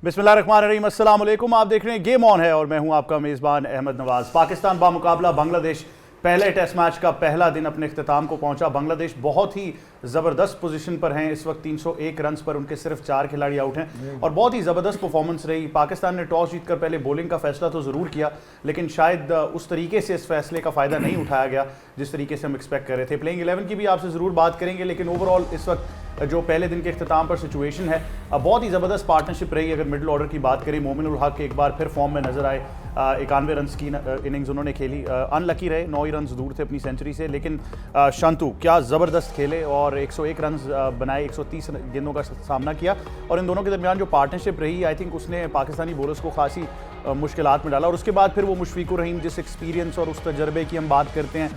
बिस्मिल्लाहिर्रहमानिर्रहीम, अस्सलाम वालेकुम। आप देख रहे हैं गेम ऑन है और मैं हूं आपका मेज़बान अहमद नवाज। पाकिस्तान बामुकाबला बांग्लादेश पहले टेस्ट मैच का पहला दिन अपने इख्तिताम को पहुंचा। बांग्लादेश बहुत ही ज़बरदस्त पोजीशन पर हैं इस वक्त, 301 रन्स पर उनके सिर्फ 4 खिलाड़ी आउट हैं और बहुत ही ज़बरदस्त परफॉर्मेंस रही। पाकिस्तान ने टॉस जीतकर पहले बॉलिंग का फैसला तो ज़रूर किया, लेकिन शायद उस तरीके से इस फैसले का फ़ायदा नहीं उठाया गया जिस तरीके से हम एक्सपेक्ट कर रहे थे। प्लेइंग 11 की भी आपसे ज़रूर बात करेंगे, लेकिन ओवरऑल इस वक्त जो पहले दिन के इख्तिताम पर सिचुएशन है, बहुत ही ज़बरदस्त पार्टनरशिप रही। अगर मिडिल ऑर्डर की बात करें, मोमिन उल हक एक बार फिर फॉर्म में नजर आए। 91 रन की इनिंग्स उन्होंने खेली, अनलकी रहे, 9 ही रन दूर थे अपनी सेंचुरी से, लेकिन शांतु क्या ज़बरदस्त खेले और 101 रन बनाए, 130 गेंदों का सामना किया। और इन दोनों के दरमियान जो पार्टनरशिप रही, आई थिंक उसने पाकिस्तानी बॉलर्स को खासी मुश्किलात में डाला। और उसके बाद फिर वो मुशफिकुर रहीम, जिस एक्सपीरियंस और उस तजर्बे की हम बात करते हैं,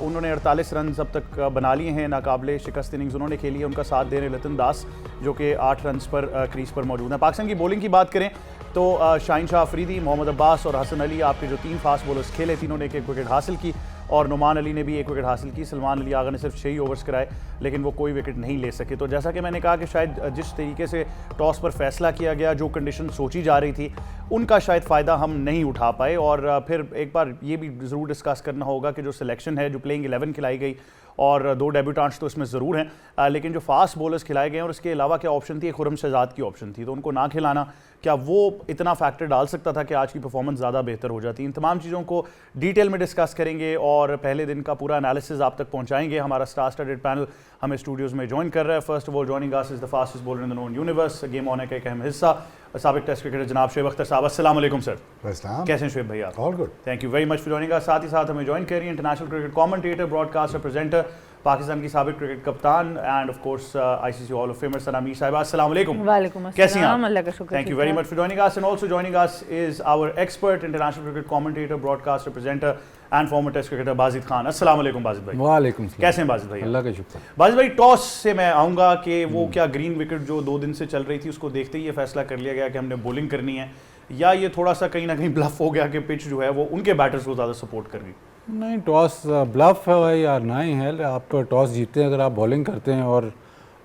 उन्होंने 48 रन अब तक बना लिए हैं। नाकाबिले शिकस्त इनिंग्स उन्होंने खेली है। उनका साथ दे रहे लतन दास, जो कि 8 रन पर क्रीज पर मौजूद हैं। पाकिस्तान की बॉलिंग की बात करें तो शाहीन शाह अफरीदी, मोहम्मद अब्बास और हसन अली, आपके जो 3 फास्ट बॉलर्स खेले, तीनों ने 1 विकेट हासिल की और नुमान अली ने भी 1 विकेट हासिल की। सलमान अली आगा ने सिर्फ 6 ही ओवर्स कराए, लेकिन वो कोई विकेट नहीं ले सके। तो जैसा कि मैंने कहा कि शायद जिस तरीके से टॉस पर फैसला किया गया, जो कंडीशन सोची जा रही थी, उनका शायद फ़ायदा हम नहीं उठा पाए। और फिर एक बार ये भी ज़रूर डिस्कस करना होगा कि जो सिलेक्शन है, जो प्लेइंग 11 खिलाई गई और 2 डेब्यूटेंट्स तो इसमें ज़रूर हैं, लेकिन जो फास्ट बॉलर्स खिलाए गए और उसके अलावा क्या ऑप्शन थी, खुरम शहजाद की ऑप्शन थी, तो उनको ना खिलाना क्या वो इतना फैक्टर डाल सकता था कि आज की परफॉर्मेंस ज़्यादा बेहतर हो जाती। इन तमाम चीज़ों को डिटेल में डिस्कस करेंगे और पहले दिन का पूरा एनालिसिस आप तक पहुंचाएंगे। हमारा स्टार स्टडेड पैनल हमें स्टूडियोज़ में ज्वाइन कर रहा है। First of all joining us is the fastest bowler in the known universe, game on का एक अहम हिस्सा, साबिक टेस्ट क्रिकेटर जनाब शुएब अख्तर साहब। अस्सलाम वालेकुम सर। कैसे हैं शुएब भैया? All good, thank you very much for joining us. साथ ही साथ हमें ज्वाइन कर रही है international cricket commentator, broadcaster, presenter, Pakistan की साबिक क्रिकेट कप्तान and of course ICC hall of famer Sana Mir साहिबा। अस्सलाम वालेकुम। वालेकुम अस्सलाम। कैसी हैं आप? अल्लाह का शुक्र। Thank you very much for joining us and also joining us is our expert international cricket commentator, broadcaster, presenter and former test cricketer Bazid Khan. अस्सलाम वालेकुम बाजिद भाई। वालेकुम सलाम। कैसे हैं बाजिद भाई? अल्लाह का शुक्र। बाजिद भाई, टॉस से मैं आऊँगा कि वो क्या ग्रीन विकेट जो 2 दिन से चल रही थी, उसको देखते ही ये फैसला कर लिया गया कि हमने बॉलिंग करनी है, या ये थोड़ा सा कहीं ना कहीं ब्लफ हो गया कि पिच जो है वो उनके बैटर्स को ज़्यादा सपोर्ट कर रही? नहीं, टॉस ब्लफ है या ना ही है। आप टॉस जीतते हैं, अगर आप बॉलिंग करते हैं और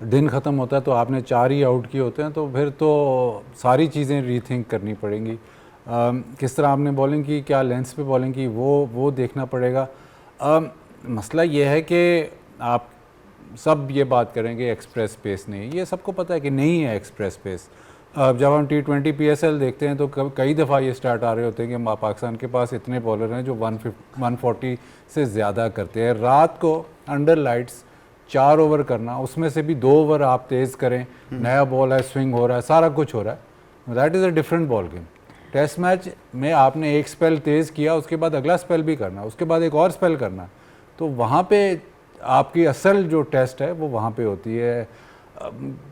दिन ख़त्म होता है तो आपने 4 ही आउट किए होते हैं, तो फिर तो सारी चीज़ें रीथिंक करनी पड़ेंगी। किस तरह आपने बॉलिंग की, क्या लेंथ पे बॉलिंग की, वो देखना पड़ेगा। मसला ये है कि आप सब ये बात करेंगे एक्सप्रेस पेस नहीं, ये सबको पता है कि नहीं है एक्सप्रेस पेस। जब हम T20 PSL देखते हैं तो कई दफ़ा ये स्टार्ट आ रहे होते हैं कि पाकिस्तान के पास इतने बॉलर हैं जो 140 से ज़्यादा करते हैं। रात को अंडर लाइट्स 4 ओवर करना, उसमें से भी 2 ओवर आप तेज़ करें, नया बॉल है, स्विंग हो रहा है, सारा कुछ हो रहा है, that is a different ball game. Test match में आपने एक स्पेल तेज़ किया, उसके बाद अगला स्पेल भी करना, उसके बाद एक और स्पेल करना, तो वहाँ पर आपकी असल जो टेस्ट है वो वहाँ पर होती है।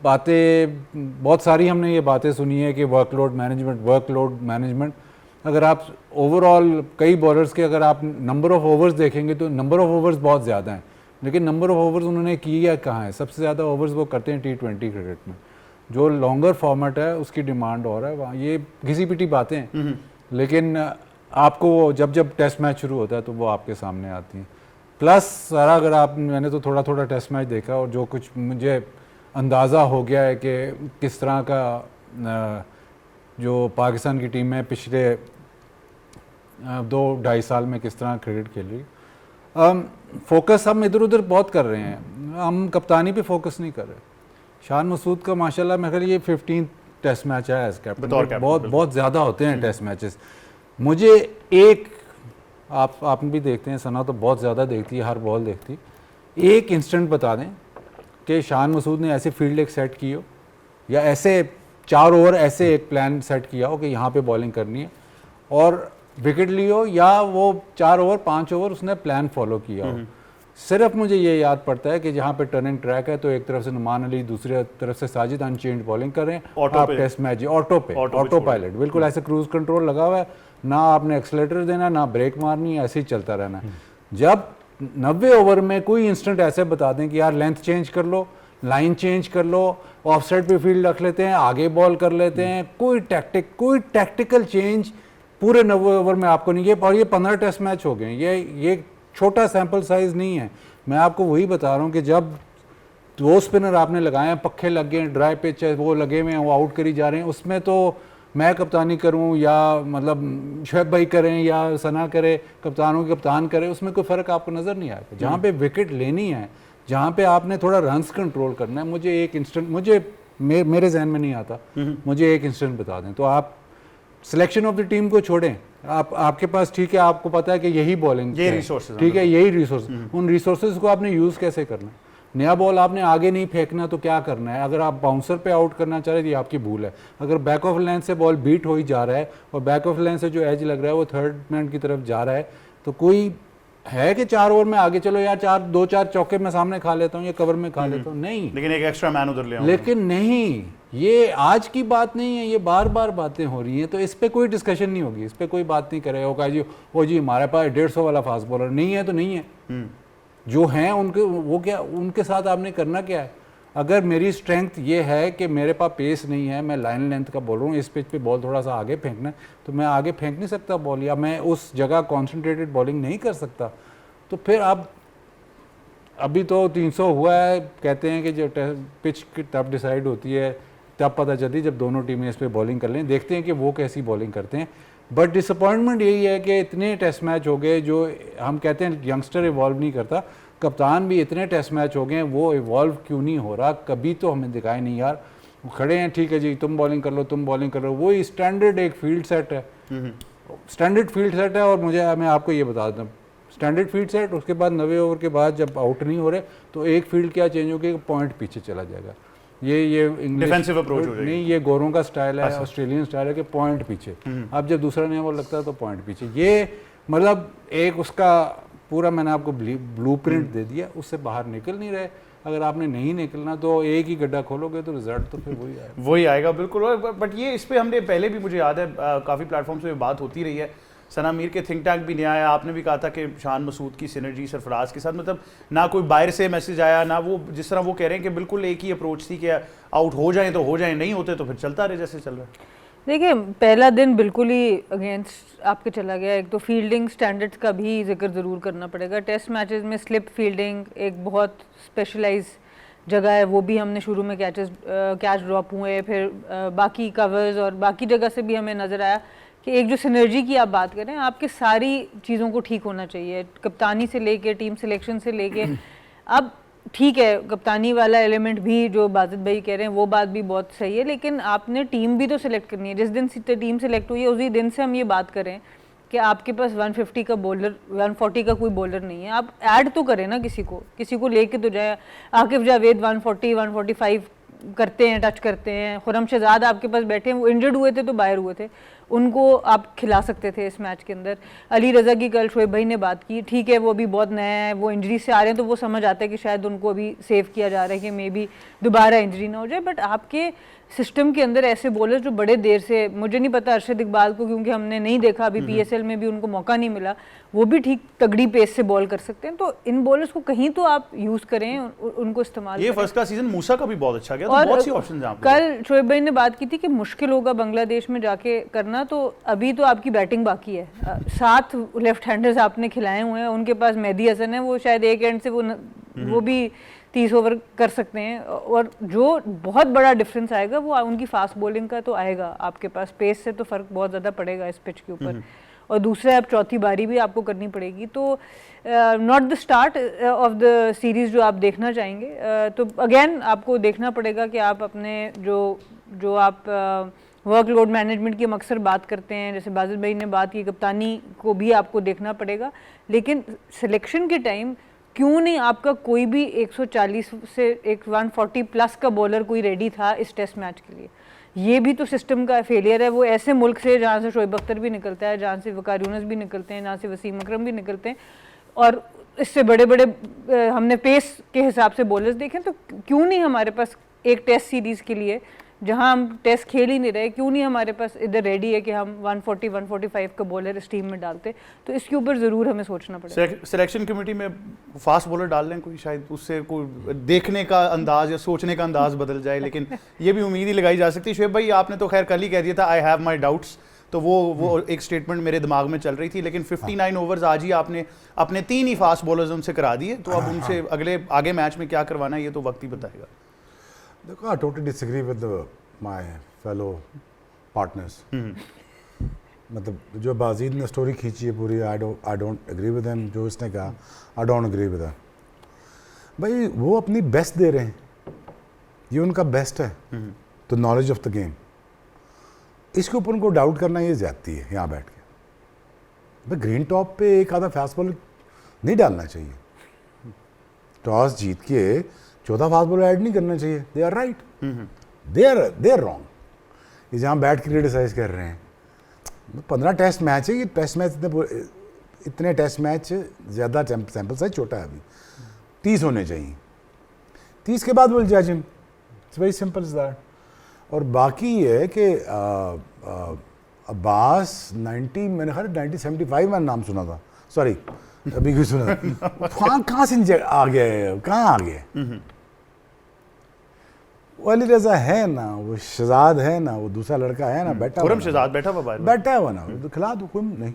बातें बहुत सारी हमने ये बातें सुनी है कि वर्कलोड मैनेजमेंट। अगर आप ओवरऑल कई बॉलर्स के अगर आप नंबर ऑफ़ ओवर्स देखेंगे तो नंबर ऑफ़ ओवर्स बहुत ज़्यादा हैं, लेकिन नंबर ऑफ़ ओवर्स उन्होंने किया कहाँ है? सबसे ज़्यादा ओवर्स वो करते हैं T20 क्रिकेट में। जो लॉन्गर फॉर्मेट है उसकी डिमांड और है वहाँ, ये घिसी पिटी बातें हैं, लेकिन आपको जब टेस्ट मैच शुरू होता है तो वो आपके सामने आती हैं। प्लस सारा अगर आप, मैंने तो थोड़ा टेस्ट मैच देखा और जो कुछ मुझे अंदाज़ा हो गया है कि किस तरह का जो पाकिस्तान की टीम है पिछले 2-2.5 साल में किस तरह क्रिकेट खेल रही। फोकस हम इधर उधर बहुत कर रहे हैं, हम कप्तानी पे फोकस नहीं कर रहे। शान मसूद का माशाल्लाह मेरे ख्याल ये 15 टेस्ट मैच है एज कैप्टन, बहुत ज़्यादा होते हैं टेस्ट मैचेस। मुझे एक, आपने भी देखते हैं, सना तो बहुत ज़्यादा देखती है, हर बॉल देखती, एक इंस्टेंट बता दें कि शान मसूद ने ऐसे फील्ड एक सेट की हो या ऐसे 4 ओवर ऐसे एक प्लान सेट किया हो कि यहाँ पे बॉलिंग करनी है और विकेट ली हो, या वो 4 ओवर 5 ओवर उसने प्लान फॉलो किया हो। सिर्फ मुझे ये याद पड़ता है कि जहाँ पे टर्निंग ट्रैक है तो एक तरफ से नुमान अली, दूसरी तरफ से साजिद अनचेंज्ड बॉलिंग कर रहे हैं, आप टेस्ट मैच ऑटो पायलट, बिल्कुल ऐसे क्रूज कंट्रोल लगा हुआ है, ना आपने एक्सलेटर देना, ना ब्रेक मारनी, ऐसे ही चलता रहना। जब 90 ओवर में कोई इंस्टेंट ऐसे बता दें कि यार लेंथ चेंज कर लो, लाइन चेंज कर लो, ऑफ साइड पे फील्ड रख लेते हैं, आगे बॉल कर लेते हैं, कोई टैक्टिकल चेंज पूरे 90 ओवर में आपको नहीं है। और ये 15 टेस्ट मैच हो गए, ये छोटा सैंपल साइज नहीं है। मैं आपको वही बता रहा हूँ कि जब दो स्पिनर आपने लगाए हैं, पक्खे लग गए हैं, ड्राई पिच है, वो लगे हुए हैं, वो आउट करी जा रहे हैं, उसमें तो मैं कप्तानी करूं या मतलब शोएब भाई करें या सना करे, कप्तानों के कप्तान करे, उसमें कोई फ़र्क आपको नज़र नहीं आएगा। जहाँ पे विकेट लेनी है, जहाँ पे आपने थोड़ा रन्स कंट्रोल करना है, मुझे एक इंस्टेंट, मेरे जहन में नहीं आता, मुझे एक इंस्टेंट बता दें। तो आप सिलेक्शन ऑफ द टीम को छोड़ें, आपके पास ठीक है, आपको पता है कि यही बॉलिंग, ये रिसोर्सेज, ठीक है, यही रिसोर्स, उन रिसोर्सेज को आपने यूज़ कैसे करना है। नया बॉल आपने आगे नहीं फेंकना तो क्या करना है? अगर आप बाउंसर पे आउट करना चाह रहे हैं तो ये आपकी भूल है। अगर बैक ऑफ लेंथ से बॉल बीट हो ही जा रहा है और बैक ऑफ लेंथ से जो एज लग रहा है वो थर्ड मैन की तरफ जा रहा है, तो कोई है कि 4 ओवर में आगे चलो यार, 2-4 चौके में सामने खा लेता हूँ या कवर में खा लेता हूँ, नहीं, लेकिन एक एक्स्ट्रा मैन उधर ले आऊं। लेकिन नहीं, ये आज की बात नहीं है, ये बार बार बातें हो रही हैं, तो इस पे कोई डिस्कशन नहीं होगी, इस पे कोई बात नहीं करे होगा जी ओ जी हमारे पास 150 वाला फास्ट बॉलर नहीं है, तो नहीं है। जो हैं उनके, वो क्या, उनके साथ आपने करना क्या है? अगर मेरी स्ट्रेंथ ये है कि मेरे पास पेस नहीं है, मैं लाइन लेंथ का बॉल हूँ, इस पिच पे बॉल थोड़ा सा आगे फेंकना है, तो मैं आगे फेंक नहीं सकता बॉल, या मैं उस जगह कॉन्सेंट्रेटेड बॉलिंग नहीं कर सकता, तो फिर आप, अभी तो 300 हुआ है, कहते हैं कि जो पिच की तब डिसाइड होती है, तब पता चलती है जब दोनों टीमें इस पर बॉलिंग कर लें, देखते हैं कि वो कैसी बॉलिंग करते हैं। बट डिसअपॉइंटमेंट यही है कि इतने टेस्ट मैच हो गए, जो हम कहते हैं यंगस्टर इवॉल्व नहीं करता, कप्तान भी इतने टेस्ट मैच हो गए हैं, वो इवॉल्व क्यों नहीं हो रहा? कभी तो हमें दिखाई नहीं यार, वो खड़े हैं, ठीक है जी तुम बॉलिंग कर लो, तुम बॉलिंग कर लो, वही स्टैंडर्ड एक फील्ड सेट है, स्टैंडर्ड फील्ड सेट है। और मैं आपको ये बता देता हूँ, स्टैंडर्ड फील्ड सेट, उसके बाद 90 ओवर के बाद जब आउट नहीं हो रहे तो एक फील्ड क्या चेंज हो गया, पॉइंट पीछे चला जाएगा। ये डिफेंसिव अप्रोच हो जाएगी। नहीं, ये गोरों का स्टाइल है, ऑस्ट्रेलियन स्टाइल है कि पॉइंट पीछे, अब जब दूसरा नया बॉल लगता है तो पॉइंट पीछे, ये मतलब एक उसका पूरा मैंने आपको ब्लूप्रिंट दे दिया, उससे बाहर निकल नहीं रहे। अगर आपने नहीं निकलना तो एक ही गड्ढा खोलोगे तो रिजल्ट तो फिर वही आएगा, बिल्कुल। बट ये इस पे हमने पहले भी, मुझे याद है काफ़ी प्लेटफॉर्म्स पे बात होती रही है, सना मीर के थिंक टैंक भी नहीं आया, आपने भी कहा था कि शान मसूद की सिनर्जी सरफराज के साथ, मतलब ना कोई बाहर से मैसेज आया, ना वो जिस तरह वो कह रहे हैं कि बिल्कुल एक ही अप्रोच थी कि आउट हो जाएं तो हो जाएं, नहीं होते तो फिर चलता रहे जैसे चल रहा है। देखिए पहला दिन बिल्कुल ही अगेंस्ट आपके चला गया। एक तो फील्डिंग स्टैंडर्ड्स का भी जिक्र ज़रूर करना पड़ेगा। टेस्ट मैचेस में स्लिप फील्डिंग एक बहुत स्पेशलाइज जगह है, वो भी हमने शुरू में कैच ड्रॉप हुए, फिर बाकी कवर्स और बाकी जगह से भी हमें नज़र आया कि एक जो सिनर्जी की आप बात करें, आपके सारी चीज़ों को ठीक होना चाहिए, कप्तानी से लेके टीम सिलेक्शन से लेके। अब ठीक है, कप्तानी वाला एलिमेंट भी जो बाजिद भाई कह रहे हैं वो बात भी बहुत सही है, लेकिन आपने टीम भी तो सिलेक्ट करनी है। जिस दिन टीम सिलेक्ट हुई है उसी दिन से हम ये बात करें कि आपके पास 150 का बॉलर, 140 का कोई बॉलर नहीं है, आप ऐड तो करें ना, किसी को लेके तो जाए। आकिफ जावेद 140 145 करते हैं, टच करते हैं। खुरम शहजाद आपके पास बैठे हैं, वो इंजर्ड हुए थे तो बाहर हुए थे, उनको आप खिला सकते थे इस मैच के अंदर। अली रज़ा की कल शोएब भाई ने बात की, ठीक है वो अभी बहुत नया है, वो इंजरी से आ रहे हैं तो वो समझ आता है कि शायद उनको अभी सेव किया जा रहा है कि मे बी दोबारा इंजरी ना हो जाए। बट आपके सिस्टम के अंदर ऐसे बॉलर जो बड़े देर से, मुझे नहीं पता अरशद इकबाल को क्योंकि हमने नहीं देखा अभी, PSL में भी उनको मौका नहीं मिला, वो भी ठीक तगड़ी पेस से बॉल कर सकते हैं। तो इन बॉलर्स को कहीं तो आप यूज़ करें, उनको इस्तेमाल ये करें। फर्स्ट क्लास सीजन मूसा का भी बहुत अच्छा गया, तो और बहुत सी ऑप्शंस हैं आपके कल शोएब भाई ने बात की थी कि मुश्किल होगा बांग्लादेश में जाके करना, तो अभी तो आपकी बैटिंग बाकी है। 7 लेफ्ट हैंडर्स आपने खिलाए हुए हैं, उनके पास मेहदी हसन है, वो शायद एक एंड से वो भी 30 ओवर कर सकते हैं। और जो बहुत बड़ा डिफरेंस आएगा वो उनकी फास्ट बॉलिंग का तो आएगा, आपके पास पेस से तो फ़र्क बहुत ज़्यादा पड़ेगा इस पिच के ऊपर। और दूसरा अब चौथी बारी भी आपको करनी पड़ेगी, तो not the start of the series जो आप देखना चाहेंगे। तो अगेन आपको देखना पड़ेगा कि आप अपने जो आप वर्कलोड मैनेजमेंट की हम अक्सर बात करते हैं, जैसे बाजिद भाई ने बात की, कप्तानी को भी आपको देखना पड़ेगा। लेकिन सिलेक्शन के टाइम क्यों नहीं आपका कोई भी 140 से 140 प्लस का बॉलर कोई रेडी था इस टेस्ट मैच के लिए? ये भी तो सिस्टम का फेलियर है। वो ऐसे मुल्क से जहाँ से शोएब अख्तर भी निकलता है, जहाँ से वकार यूनुस भी निकलते हैं, जहाँ से वसीम अकरम भी निकलते हैं, और इससे बड़े बड़े हमने पेस के हिसाब से बॉलर्स देखें, तो क्यों नहीं हमारे पास एक टेस्ट सीरीज़ के लिए, जहां हम टेस्ट खेल ही नहीं रहे, क्यों नहीं हमारे पास इधर रेडी है कि हम 140-145 का बॉलर इस टीम में डालते? तो इसके ऊपर ज़रूर हमें सोचना पड़ेगा। सिलेक्शन कमेटी में फास्ट बॉलर डाल लें कोई, शायद उससे कोई देखने का अंदाज या सोचने का अंदाज बदल जाए। लेकिन ये भी उम्मीद ही लगाई जा सकती है। शोएब भाई आपने तो खैर कल ही कह दिया था आई हैव माई डाउट्स, तो वो एक स्टेटमेंट मेरे दिमाग में चल रही थी, लेकिन 59 ओवर्स आज ही आपने अपने 3 ही फास्ट बॉलर्स उनसे करा दिए, तो अब उनसे आगे मैच में क्या करवाना है ये तो वक्त ही बताएगा। देखो, I totally disagree with my fellow partners. मतलब जो बाजीद ने स्टोरी खींची है पूरी, I don't agree with him. जो इसने कहा, I don't agree with him. भाई वो अपनी बेस्ट दे रहे हैं, ये उनका बेस्ट है, तो नॉलेज ऑफ द गेम, इसके ऊपर उनको डाउट करना ये ज्यादती है। यहाँ बैठ के भाई ग्रीन टॉप पे एक आधा फास्ट बॉल नहीं डालना चाहिए, टॉस जीत के 14 फास्ट बॉल ऐड नहीं करना चाहिए। They are right, they are wrong. ये जहाँ बैठ के क्रिटिसाइज कर रहे हैं, 15 टेस्ट मैच है, ये टेस्ट मैच इतने टेस्ट मैच ज़्यादा सैंपल साइज छोटा है, अभी 30 होने चाहिए। 30 के बाद विल जज him, it's very simple is that. और बाकी ये है कि अब्बास 90, मैंने ख्याल 1975 में नाम सुना था, सॉरी अभी क्यों सुना था, कहाँ से आ गए, कहाँ आ गए। वो अली रजा है ना, वो शहजाद है ना, वो दूसरा लड़का है ना, बैठा खुरम शहजाद बैठा हुआ बाहर, बैठा हुआ ना, तो खिला दो, कोई नहीं।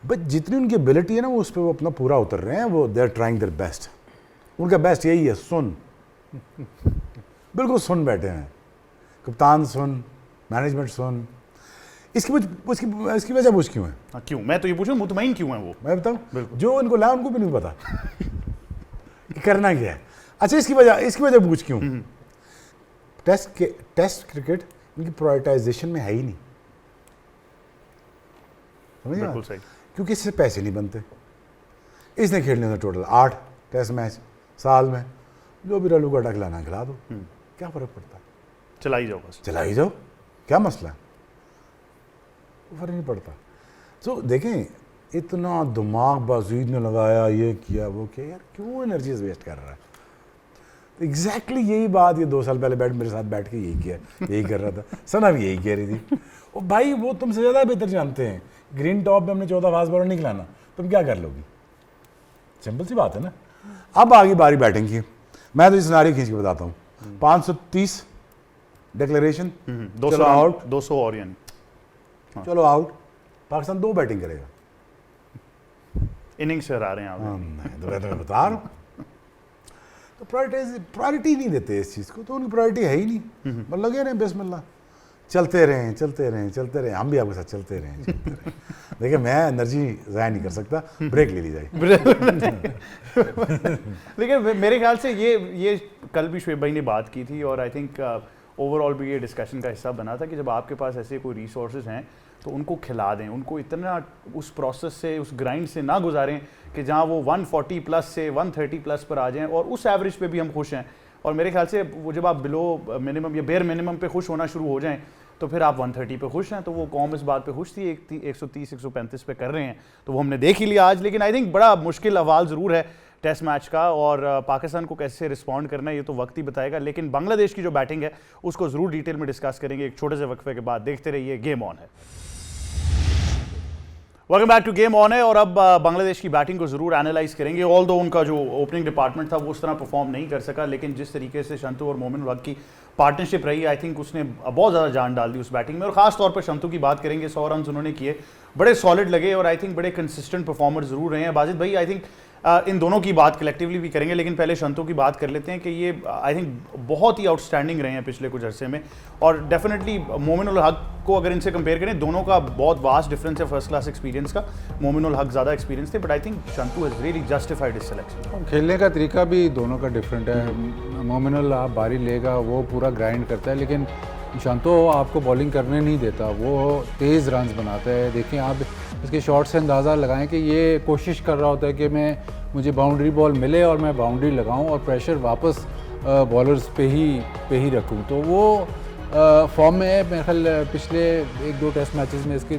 बट जितनी उनकी एबिलिटी है ना, वो उस पर वो अपना पूरा उतर रहे हैं, वो they are trying their best. उनका बेस्ट यही है, सुन, बिल्कुल सुन बैठे हैं, कप्तान सुन, मैनेजमेंट सुन। इसकी वजह पूछ क्यों है? हाँ, क्यों? मैं तो ये पूछूं मुतमईन क्यों है वो, मैं बताऊं, जो उनको लाया उनको भी नहीं पता कि करना क्या है। अच्छा, इसकी वजह पूछ क्यों? टेस्ट क्रिकेट इनकी प्रायोरिटाइजेशन में है ही नहीं, समझ रहे बिल्कुल हो? सही। क्योंकि इससे पैसे नहीं बनते। इसने खेलने होते टोटल 8 टेस्ट मैच साल में, जो भी रलू का खिलाना खिला दो, क्या फर्क पड़ता है? चलाई जाओ बस, चलाई जाओ, क्या मसला है? फर्क नहीं पड़ता। तो देखें, इतना दिमाग बाजीद ने लगाया, ये किया वो किया, यार क्यों एनर्जी वेस्ट कर रहा है? एग्जैक्टली यही बात ये 2 साल पहले मेरे साथ बैठ के यही किया, यही कर रहा था। सना भी यही कह रही थी, ओ भाई वो तुमसे ज़्यादा बेहतर जानते हैं, ग्रीन टॉप में हमने 14 फास्ट बॉलर नहीं खिलाना, तुम क्या कर लोगी? सिंपल सी बात है ना। अब आगे बारी बैटिंग की, मैं तो इस सिनारियो खींच के बताता हूँ। 530 डिक्लेरेशन, 200 आउट, 200 और यानी चलो आउट, पाकिस्तान 2 बैटिंग करेगा। इनिंग्स से हरा रहे हैं आप। नहीं, तो मैं बता रहा हूँ, तो प्रायोरिटी नहीं देते इस चीज़ को, तो उनकी प्रायोरिटी है ही नहीं। मतलब लगे रहे बिस्मिल्लाह, चलते रहें, हम भी आपके साथ चलते रहें। देखिए, मैं एनर्जी ज़ाया नहीं कर सकता, ब्रेक ले ली जाए। लेकिन मेरे ख्याल से ये कल भी शुएब भाई ने बात की थी, और आई थिंक ओवरऑल भी ये डिस्कशन का हिस्सा बना था कि जब आपके पास ऐसे कोई रिसोर्सेज हैं तो उनको खिला दें, उनको इतना उस प्रोसेस से, उस ग्राइंड से ना गुजारें कि जहाँ वो 140 प्लस से 130 प्लस पर आ जाएं, और उस एवरेज पे भी हम खुश हैं। और मेरे ख्याल से वो जब आप बिलो मिनिमम या बेयर मिनिमम पे खुश होना शुरू हो जाएं, तो फिर आप 130 पे खुश हैं। तो वो कौम इस बात पे खुश थी, 130-135 पे कर रहे हैं, तो वो हमने देख ही लिया आज। लेकिन आई थिंक बड़ा मुश्किल अहवाल ज़रूर है टेस्ट मैच का, और पाकिस्तान को कैसे रिस्पॉन्ड करना है ये तो वक्त ही बताएगा। लेकिन बांग्लादेश की जो बैटिंग है उसको ज़रूर डिटेल में डिस्कस करेंगे एक छोटे से वक्फे के बाद। देखते रहिए गेम ऑन है। Welcome back to game on है, और अब बांग्लादेश की बैटिंग को जरूर एनालाइज करेंगे। ऑल दो उनका जो ओपनिंग डिपार्टमेंट था वो उस तरह परफॉर्म नहीं कर सका, लेकिन जिस तरीके से शंतु और मोमिन उल हक की पार्टनरशिप रही, आई थिंक उसने बहुत ज़्यादा जान डाल दी उस बैटिंग में। और खास तौर पर शंतु की बात करेंगे, 100 रन उन्होंने किए, बड़े सॉलिड लगे, और आई थिंक बड़े कंसिस्टेंट परफॉर्मर जरूर रहे हैं। बाजिद भाई, आई थिंक इन दोनों की बात कलेक्टिवली भी करेंगे, लेकिन पहले शंतु की बात कर लेते हैं कि ये आई थिंक बहुत ही आउटस्टैंडिंग रहे हैं पिछले कुछ अरसे में। और डेफिनेटली मोमिन उल हक को अगर इनसे कंपेयर करें, दोनों का बहुत वास्ट डिफरेंस है फर्स्ट क्लास एक्सपीरियंस का। मोमिन उल हक ज़्यादा एक्सपीरियंस थे, but I think Shanto has really justified his selection. खेलने का तरीका भी दोनों का डिफरेंट है। मोमिन उल आप बारी लेगा, वो पूरा ग्राइंड करता है, लेकिन शंतो आपको बॉलिंग करने नहीं देता, वो तेज़ रन्स बनाता है। देखें आप इसके शॉट से अंदाज़ा लगाएं कि ये कोशिश कर रहा होता है कि मुझे बाउंड्री बॉल मिले और मैं बाउंड्री लगाऊं और प्रेशर वापस बॉलर्स पे ही रखूं। तो वो फॉर्म में है। मेरे ख्याल पिछले 1-2 टेस्ट मैचेस में इसके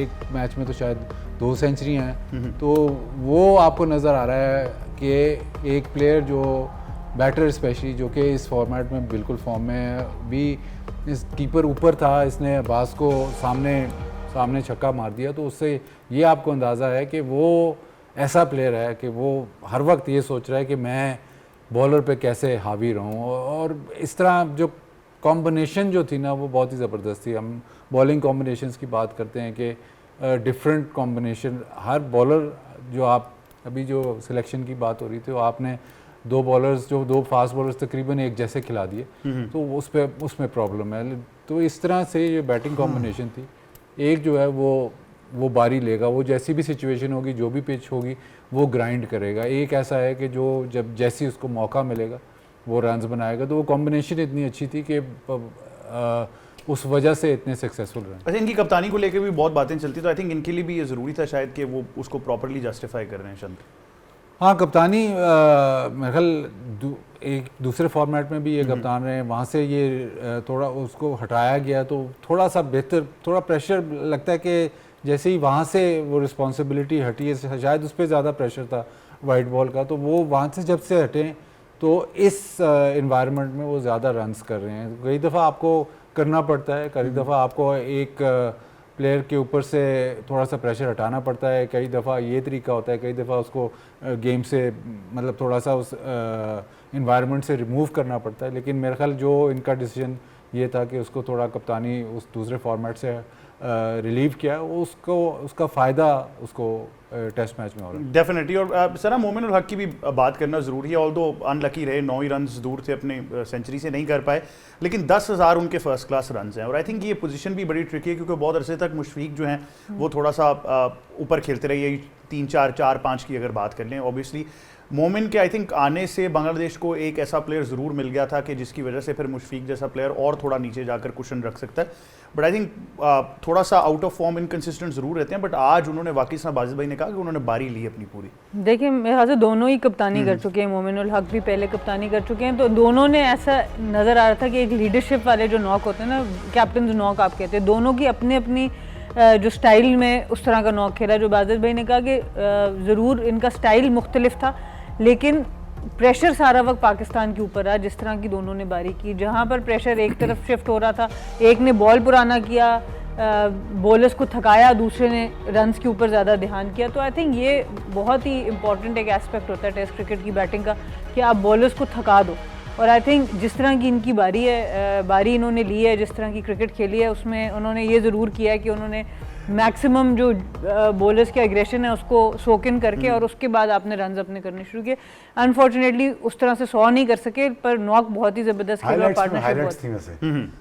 एक मैच में तो शायद 2 सेंचुरी हैं। तो वो आपको नज़र आ रहा है कि एक प्लेयर जो बैटर स्पेशली जो कि इस फॉर्मेट में बिल्कुल फॉर्म में है, भी इस कीपर ऊपर था, इसने अब्बास को सामने छक्का मार दिया। तो उससे ये आपको अंदाज़ा है कि वो ऐसा प्लेयर है कि वो हर वक्त ये सोच रहा है कि मैं बॉलर पे कैसे हावी रहूं। और इस तरह जो कॉम्बिनेशन जो थी ना वो बहुत ही ज़बरदस्त थी। हम बॉलिंग कॉम्बिनेशंस की बात करते हैं कि डिफरेंट कॉम्बिनेशन, हर बॉलर जो आप अभी जो सिलेक्शन की बात हो रही थी, आपने दो बॉलर्स जो दो फास्ट बॉलर्स तकरीबन एक जैसे खिला दिए, तो उसमें प्रॉब्लम है। तो इस तरह से ये बैटिंग कॉम्बिनेशन थी। एक जो है वो बारी लेगा, वो जैसी भी सिचुएशन होगी, जो भी पिच होगी, वो ग्राइंड करेगा। एक ऐसा है कि जो जब जैसी उसको मौका मिलेगा वो रन्स बनाएगा। तो वो कॉम्बिनेशन इतनी अच्छी थी कि उस वजह से इतने सक्सेसफुल रहे। अच्छा, इनकी कप्तानी को लेकर भी बहुत बातें चलती, तो आई थिंक इनके लिए भी ये ज़रूरी था शायद कि वो उसको प्रॉपरली जस्टिफाई कर रहे हैं चंद। हाँ, कप्तानी मेरे ख्याल एक दूसरे फॉर्मेट में भी ये कप्तान रहे हैं, वहाँ से ये थोड़ा उसको हटाया गया तो थोड़ा सा बेहतर, थोड़ा प्रेशर लगता है कि जैसे ही वहाँ से वो रिस्पॉन्सिबिलिटी हटी है, शायद उस पर ज़्यादा प्रेशर था वाइट बॉल का, तो वो वहाँ से जब से हटे तो इस इन्वायरमेंट में वो ज़्यादा रन्स कर रहे हैं। कई दफ़ा आपको करना पड़ता है, कई दफ़ा आपको एक प्लेयर के ऊपर से थोड़ा सा प्रेशर हटाना पड़ता है, कई दफ़ा ये तरीका होता है, कई दफ़ा उसको गेम से मतलब थोड़ा सा उस इन्वायरमेंट से रिमूव करना पड़ता है। लेकिन मेरे ख्याल जो इनका डिसीजन ये था कि उसको थोड़ा कप्तानी उस दूसरे फॉर्मेट से रिलीव किया, उसको उसका फ़ायदा उसको टेस्ट मैच में हो रहा है डेफिनेटली। और सर, मोमिन उल हक की भी बात करना ज़रूरी है। ऑल्दो अनलकी रहे, 9 ही रन्स दूर थे अपने सेंचुरी से, नहीं कर पाए, लेकिन 10,000 उनके फर्स्ट क्लास रन्स हैं। और आई थिंक ये पोजीशन भी बड़ी ट्रिकी है क्योंकि बहुत अरसे तक मुशफीक जो हैं वो थोड़ा सा ऊपर खेलते रहे। यही 3-4, 4-5 की अगर बात कर लें, ऑब्वियसली मोमिन के आई थिंक आने से बांग्लादेश को एक ऐसा प्लेयर ज़रूर मिल गया था कि जिसकी वजह से फिर मुशफीक जैसा प्लेयर और थोड़ा नीचे जाकर कुशन रख सकता है। बट आई थिंक थोड़ा सा आउट ऑफ फॉर्म, इनकंसिस्टेंट ज़रूर रहते हैं। बट आज उन्होंने वाकई से बाजिद भाई ने कहा कि उन्होंने बारी ली अपनी पूरी। देखिए, मेरे ख्याल से दोनों ही कप्तानी कर चुके हैं, मोमिन उल हक भी पहले कप्तानी कर चुके हैं, तो दोनों ने ऐसा नज़र आ रहा था कि एक लीडरशिप वाले जो नॉक होते हैं ना, कैप्टन नॉक आप कहते हैं, दोनों की अपनी अपनी जो स्टाइल में उस तरह का नॉक खेला। जो बाजिद भाई ने कहा कि ज़रूर इनका स्टाइल मुख्तलिफ था, लेकिन प्रेशर सारा वक्त पाकिस्तान के ऊपर रहा। जिस तरह की दोनों ने बारी की, जहाँ पर प्रेशर एक तरफ शिफ्ट हो रहा था, एक ने बॉल पुराना किया, बॉलर्स को थकाया, दूसरे ने रन्स के ऊपर ज़्यादा ध्यान किया। तो आई थिंक ये बहुत ही इंपॉर्टेंट एक एस्पेक्ट होता है टेस्ट क्रिकेट की बैटिंग का कि आप बॉलर्स को थका दो। और आई थिंक जिस तरह की इनकी बारी है, बारी इन्होंने ली है, जिस तरह की क्रिकेट खेली है, उसमें उन्होंने ये ज़रूर किया है कि उन्होंने मैक्सिमम जो बॉलर्स के एग्रेशन है उसको सोक इन करके और उसके बाद आपने रन्स अपने करने शुरू किए। अनफॉर्चुनेटली उस तरह से 100 नहीं कर सके, पर नॉक बहुत ही ज़बरदस्त खेला, पार्टनरशिप थी वैसे।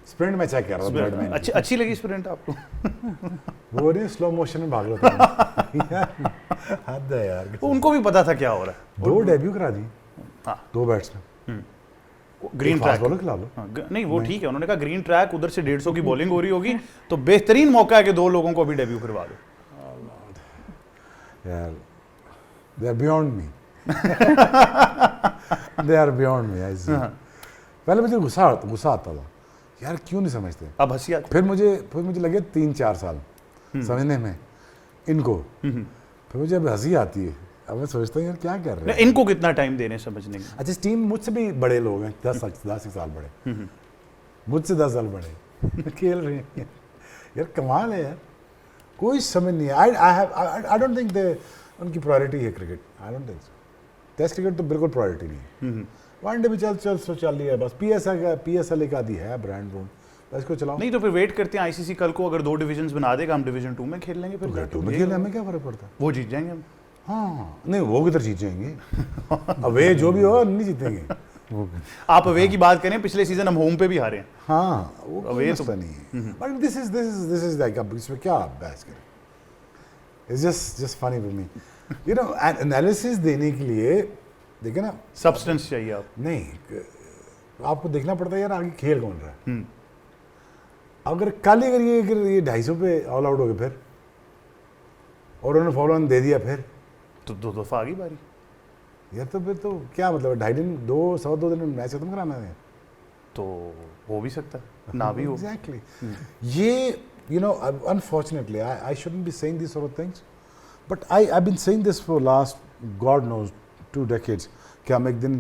स्प्रिंट में चेक कर रहा था, अच्छी लगी स्प्रिंट आपको? वो नहीं स्लो मोशन में भाग रहा था। हद है यार, उनको भी पता था क्या हो रहा है। 2 डेब्यू करा दी, हाँ, 2 बैट्समैन, ग्रीन ट्रैक बॉलर खिला लो। नहीं, वो ठीक है, उन्होंने कहा ग्रीन ट्रैक, उधर से 150 की बॉलिंग हो रही होगी, तो बेहतरीन मौका है कि 2 लोगों को अभी डेब्यू करवा दो। यार, they are beyond me. They are beyond me. पहले मुझे गुस्सा आता था, यार क्यों नहीं समझते। अब हंसी आती। फिर मुझे लगे 3-4 साल समझने में इनको, फिर मुझे अब हंसी आती है। अब मैं सोचता हूँ यार क्या कर रहे हैं, इनको कितना टाइम देने समझने में। अच्छा, इस टीम मुझसे भी बड़े लोग हैं, 10 साल बड़े, मुझसे 10 साल बड़े खेल रहे हैं। यार कमाल है यार, कोई समझ नहीं है। आई डोंट थिंक उनकी प्रायोरिटी है cricket. I don't think so. Test cricket तो बिल्कुल प्रायोरिटी नहीं है। वनडे भी चल रही है बस। PSL एक आदि है ब्रांड ब्रूड, बस इसको चलाओ। नहीं तो फिर वेट करते हैं ICC कल को अगर 2 डिवीजन्स बना देगा, हम डिवीजन 2 में खेल लेंगे, फिर तो 2 में खेलने हमें क्या फर्क पड़ता है, वो जीत जाएंगे हम। हाँ, नहीं वो किधर जीत जाएंगे। अवे जो भी हो नहीं जीतेंगे। आप अवे की बात करें, पिछले सीजन हम होम पे भी हारे हैं। हाँ, वो अवे तो नहीं है। बट दिस इज लाइक, अब इसमें क्या बहस करें। It's just funny for me. You know, analysis देने के लिए देखे ना, सब्सटेंस चाहिए आप। नहीं, आपको देखना पड़ता है यार आगे खेल कौन रहा है। अगर कल अगर ये 250 पे ऑल आउट हो गए फिर, और उन्होंने फॉलो ऑन दे दिया, फिर तो 2 दफा आ गई बारी यार, तो फिर तो क्या मतलब, 2.5 दिन 2 दिन में मैच खत्म कराना है। तो हो भी सकता है, ना भी हो। Exactly. ये you know, unfortunately, I shouldn't be saying these sort of things, but I've been saying this for last, God knows, 2 decades, कि हम एक दिन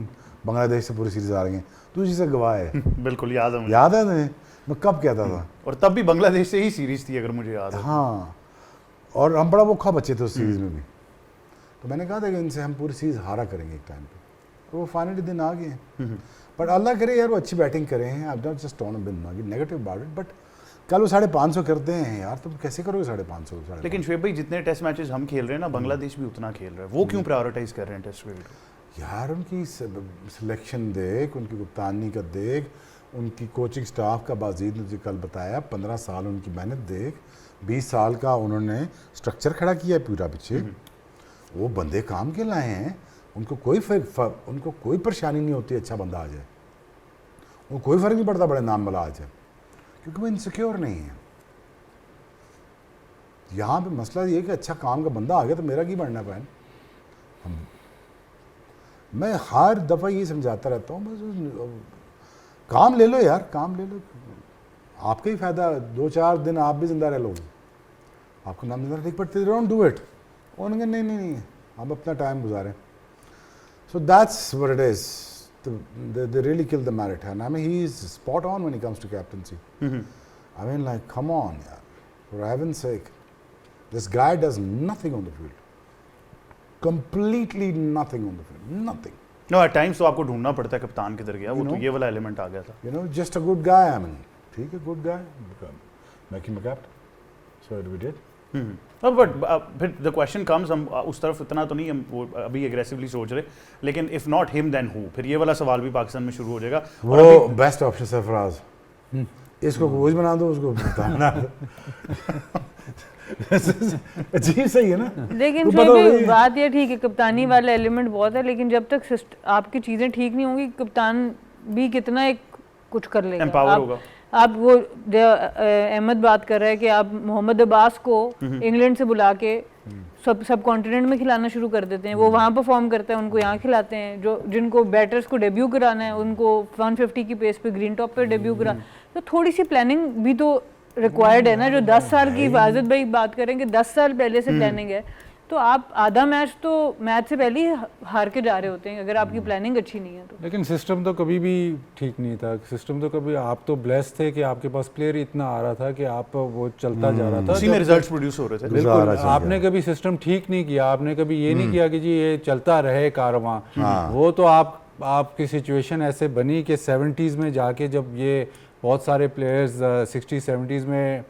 बांग्लादेश से पूरी सीरीज आ रही हैं। तू जिसे गवाह है। बिल्कुल याद है मुझे। याद है तुम्हें मैं कब कहता था? और तब भी बांग्लादेश से ही सीरीज थी, अगर मुझे याद है। हाँ, और हम बड़ा भूखा बच्चे थे उस सीरीज में भी। तो मैंने कहा था कि इनसे हम पूरी सीरीज हारा करेंगे एक टाइम पे, और वो फाइनली दिन आ गए हैं। बट अल्लाह करे यार वो अच्छी बैटिंग करें हैं, I don't just want to be negative about it, but कल वो 550 करते हैं यार, तुम कैसे करोगे 550? लेकिन शुएब भाई जितने टेस्ट मैचेस हम खेल रहे हैं ना, बांग्लादेश भी उतना खेल रहा है, वो क्यों प्रायोरिटाइज कर रहे हैं टेस्ट क्रिकेट को? यार उनकी सिलेक्शन देख, उनकी कप्तानी का देख, उनकी कोचिंग स्टाफ का बाजीद ने जो कल बताया, 15 साल उनकी मेहनत देख, 20 साल का उन्होंने स्ट्रक्चर खड़ा किया है पूरा पीछे, वो बंदे काम के लाए हैं, उनको कोई परेशानी नहीं होती अच्छा बंदा आ जाए, उनको कोई फ़र्क नहीं पड़ता बड़े नाम वाला आ जाए, क्योंकि वो इनसिक्योर नहीं है। यहाँ पे मसला ये कि अच्छा काम का बंदा आ गया तो मेरा की बढ़ना पाए। मैं हर दफ़ा ये समझाता रहता हूँ, बस काम ले लो यार, काम ले लो, आपका ही फ़ायदा, 2-4 दिन आप भी ज़िंदा रह लोगे, आपको नाम जिंदा ठीक, बट डोंट डू इट। उन्होंने नहीं, हम अपना टाइम गुजारें। So that's what it is, they really killed the marathon. I mean, he is spot on when it comes to captaincy. I mean, like, come on, yaar. For heaven's sake, this guy does nothing on the field. Completely nothing on the field. Nothing. No, at times तो आपको ढूंढना पड़ता है कप्तान किधर गया, वो तो ये वाला एलिमेंट आ गया था। You know, just a good guy. I mean, ठीक है, good guy. Make him a captain. So we did. But फिर द क्वेश्चन कम्स, हम उस तरफ इतना तो नहीं हम वो अभी एग्रेसिवली सोच रहे, लेकिन if not him then who, फिर ये वाला सवाल भी पाकिस्तान में शुरू हो जाएगा। वो बेस्ट ऑप्शन सरफराज, इसको कोच बना दो, उसको बना दो। अजीब सही है ना। लेकिन फिर बात ये ठीक है, कप्तानी वाला एलिमेंट बहुत है, लेकिन जब तक आपकी चीज़ें ठीक नहीं होंगी, कप्तान भी कितना एक कुछ कर लेगा, एम्पावर होगा। आप वो अहमद बात कर रहा है कि आप मोहम्मद अब्बास को इंग्लैंड से बुला के सब कॉन्टिनेंट में खिलाना शुरू कर देते हैं, वो वहाँ परफॉर्म करते हैं, उनको यहाँ खिलाते हैं, जो जिनको बैटर्स को डेब्यू कराना है उनको 150 की पेस पे ग्रीन टॉप पे डेब्यू करा, तो थोड़ी सी प्लानिंग भी तो रिक्वायर्ड है ना। जो 10 साल की हिफाजत भाई बात करेंगे, 10 साल पहले से प्लानिंग है, तो आप आधा मैच तो मैच से पहले ही हार के जा रहे होते हैं अगर आपकी प्लानिंग अच्छी नहीं है तो। लेकिन सिस्टम तो कभी भी ठीक नहीं था, सिस्टम तो कभी, आप तो ब्लेस्ड थे कि आपके पास प्लेयर इतना आ रहा था कि आप वो चलता जा रहा था, उसी में रिजल्ट्स प्रोड्यूस हो रहे थे। बिल्कुल, आपने कभी सिस्टम ठीक नहीं किया, आपने कभी ये नहीं किया कि जी ये चलता रहे कारवां। वो तो आपकी सिचुएशन ऐसे बनी कि 70s में जाके जब ये बहुत सारे प्लेयर्स 60-70s में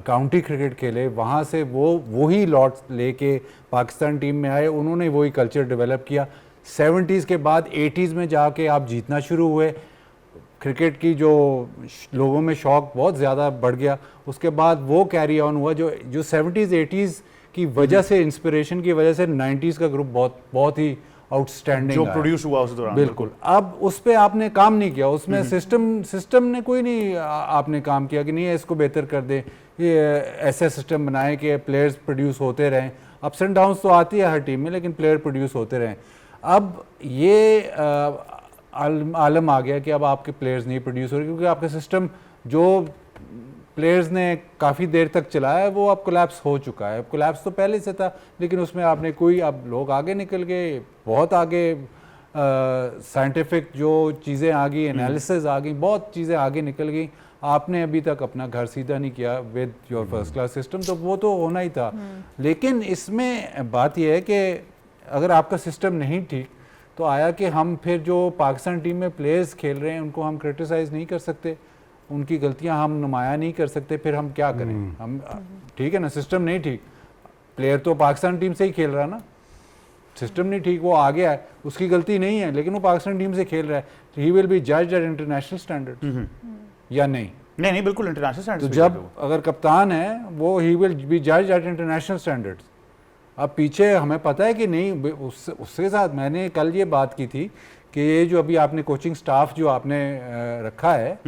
काउंटी क्रिकेट खेले, वहाँ से वही लॉट लेके पाकिस्तान टीम में आए, उन्होंने वही कल्चर डेवलप किया। 70s के बाद 80s में जाके आप जीतना शुरू हुए, क्रिकेट की जो लोगों में शौक बहुत ज़्यादा बढ़ गया, उसके बाद वो कैरी ऑन हुआ जो 70s 80s की वजह से, इंस्पिरेशन की वजह से 90s का ग्रुप बहुत ही आउटस्टैंडिंग जो प्रोड्यूस हुआ उस दौरान। बिल्कुल, अब उस पे आपने काम नहीं किया, उसमें सिस्टम ने कोई नहीं आपने काम किया कि नहीं इसको बेहतर कर दे, ये ऐसा सिस्टम बनाए कि प्लेयर्स प्रोड्यूस होते रहें। अप्स एंड डाउन्स तो आती है हर टीम में, लेकिन प्लेयर प्रोड्यूस होते रहें। अब ये आलम आ गया कि अब आपके प्लेयर्स नहीं प्रोड्यूस हो रहे, क्योंकि आपका सिस्टम जो प्लेयर्स ने काफ़ी देर तक चलाया है वो अब कोलैप्स हो चुका है। कोलैप्स तो पहले से था, लेकिन उसमें आपने अब लोग आगे निकल गए, बहुत आगे साइंटिफिक जो चीज़ें आ गई, एनालिसिस आ गई, बहुत चीज़ें आगे निकल गई। आपने अभी तक अपना घर सीधा नहीं किया with your first class system, तो वो तो होना ही था। लेकिन इसमें बात यह है कि अगर आपका सिस्टम नहीं ठीक, तो आया कि हम फिर जो पाकिस्तान टीम में प्लेयर्स खेल रहे हैं उनको हम क्रिटिसाइज़ नहीं कर सकते, उनकी गलतियां हम नुमाया नहीं कर सकते, फिर हम क्या करें? हम ठीक है ना, सिस्टम नहीं ठीक, प्लेयर तो पाकिस्तान टीम से ही खेल रहा है ना, सिस्टम नहीं ठीक, वो आ गया है, उसकी गलती नहीं है, लेकिन वो पाकिस्तान टीम से खेल रहा है, he will be judged at international standard या नहीं? नहीं, बिल्कुल इंटरनेशनल स्टैंडर्ड्स। तो जब अगर कप्तान है वो he will be judged at international standards. अब पीछे हमें पता है कि नहीं, उसके साथ मैंने कल ये बात की थी कि ये जो अभी आपने कोचिंग स्टाफ जो आपने रखा है,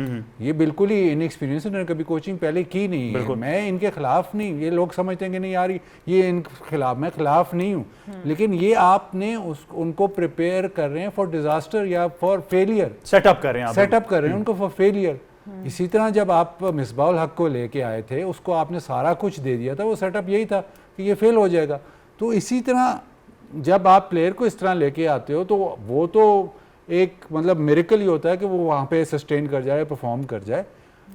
ये बिल्कुल ही इनएक्सपीरियंस है, कभी कोचिंग पहले की नहीं है। मैं इनके खिलाफ नहीं, ये लोग समझते हैं कि नहीं यार ये इनके खिलाफ, मैं खिलाफ नहीं हूँ, लेकिन ये आपने उनको प्रिपेयर कर रहे हैं फॉर डिजास्टर या फॉर फेलियर, सेटअप कर रहे हैं उनको फॉर फेलियर। इसी तरह जब आप मिसबाउल हक को लेके आए थे, उसको आपने सारा कुछ दे दिया था, वो सेटअप यही था कि ये फेल हो जाएगा। तो इसी तरह जब आप प्लेयर को इस तरह लेके आते हो, तो वो तो एक मतलब मिरेकल ही होता है कि वो वहाँ पे सस्टेन कर जाए, परफॉर्म कर जाए।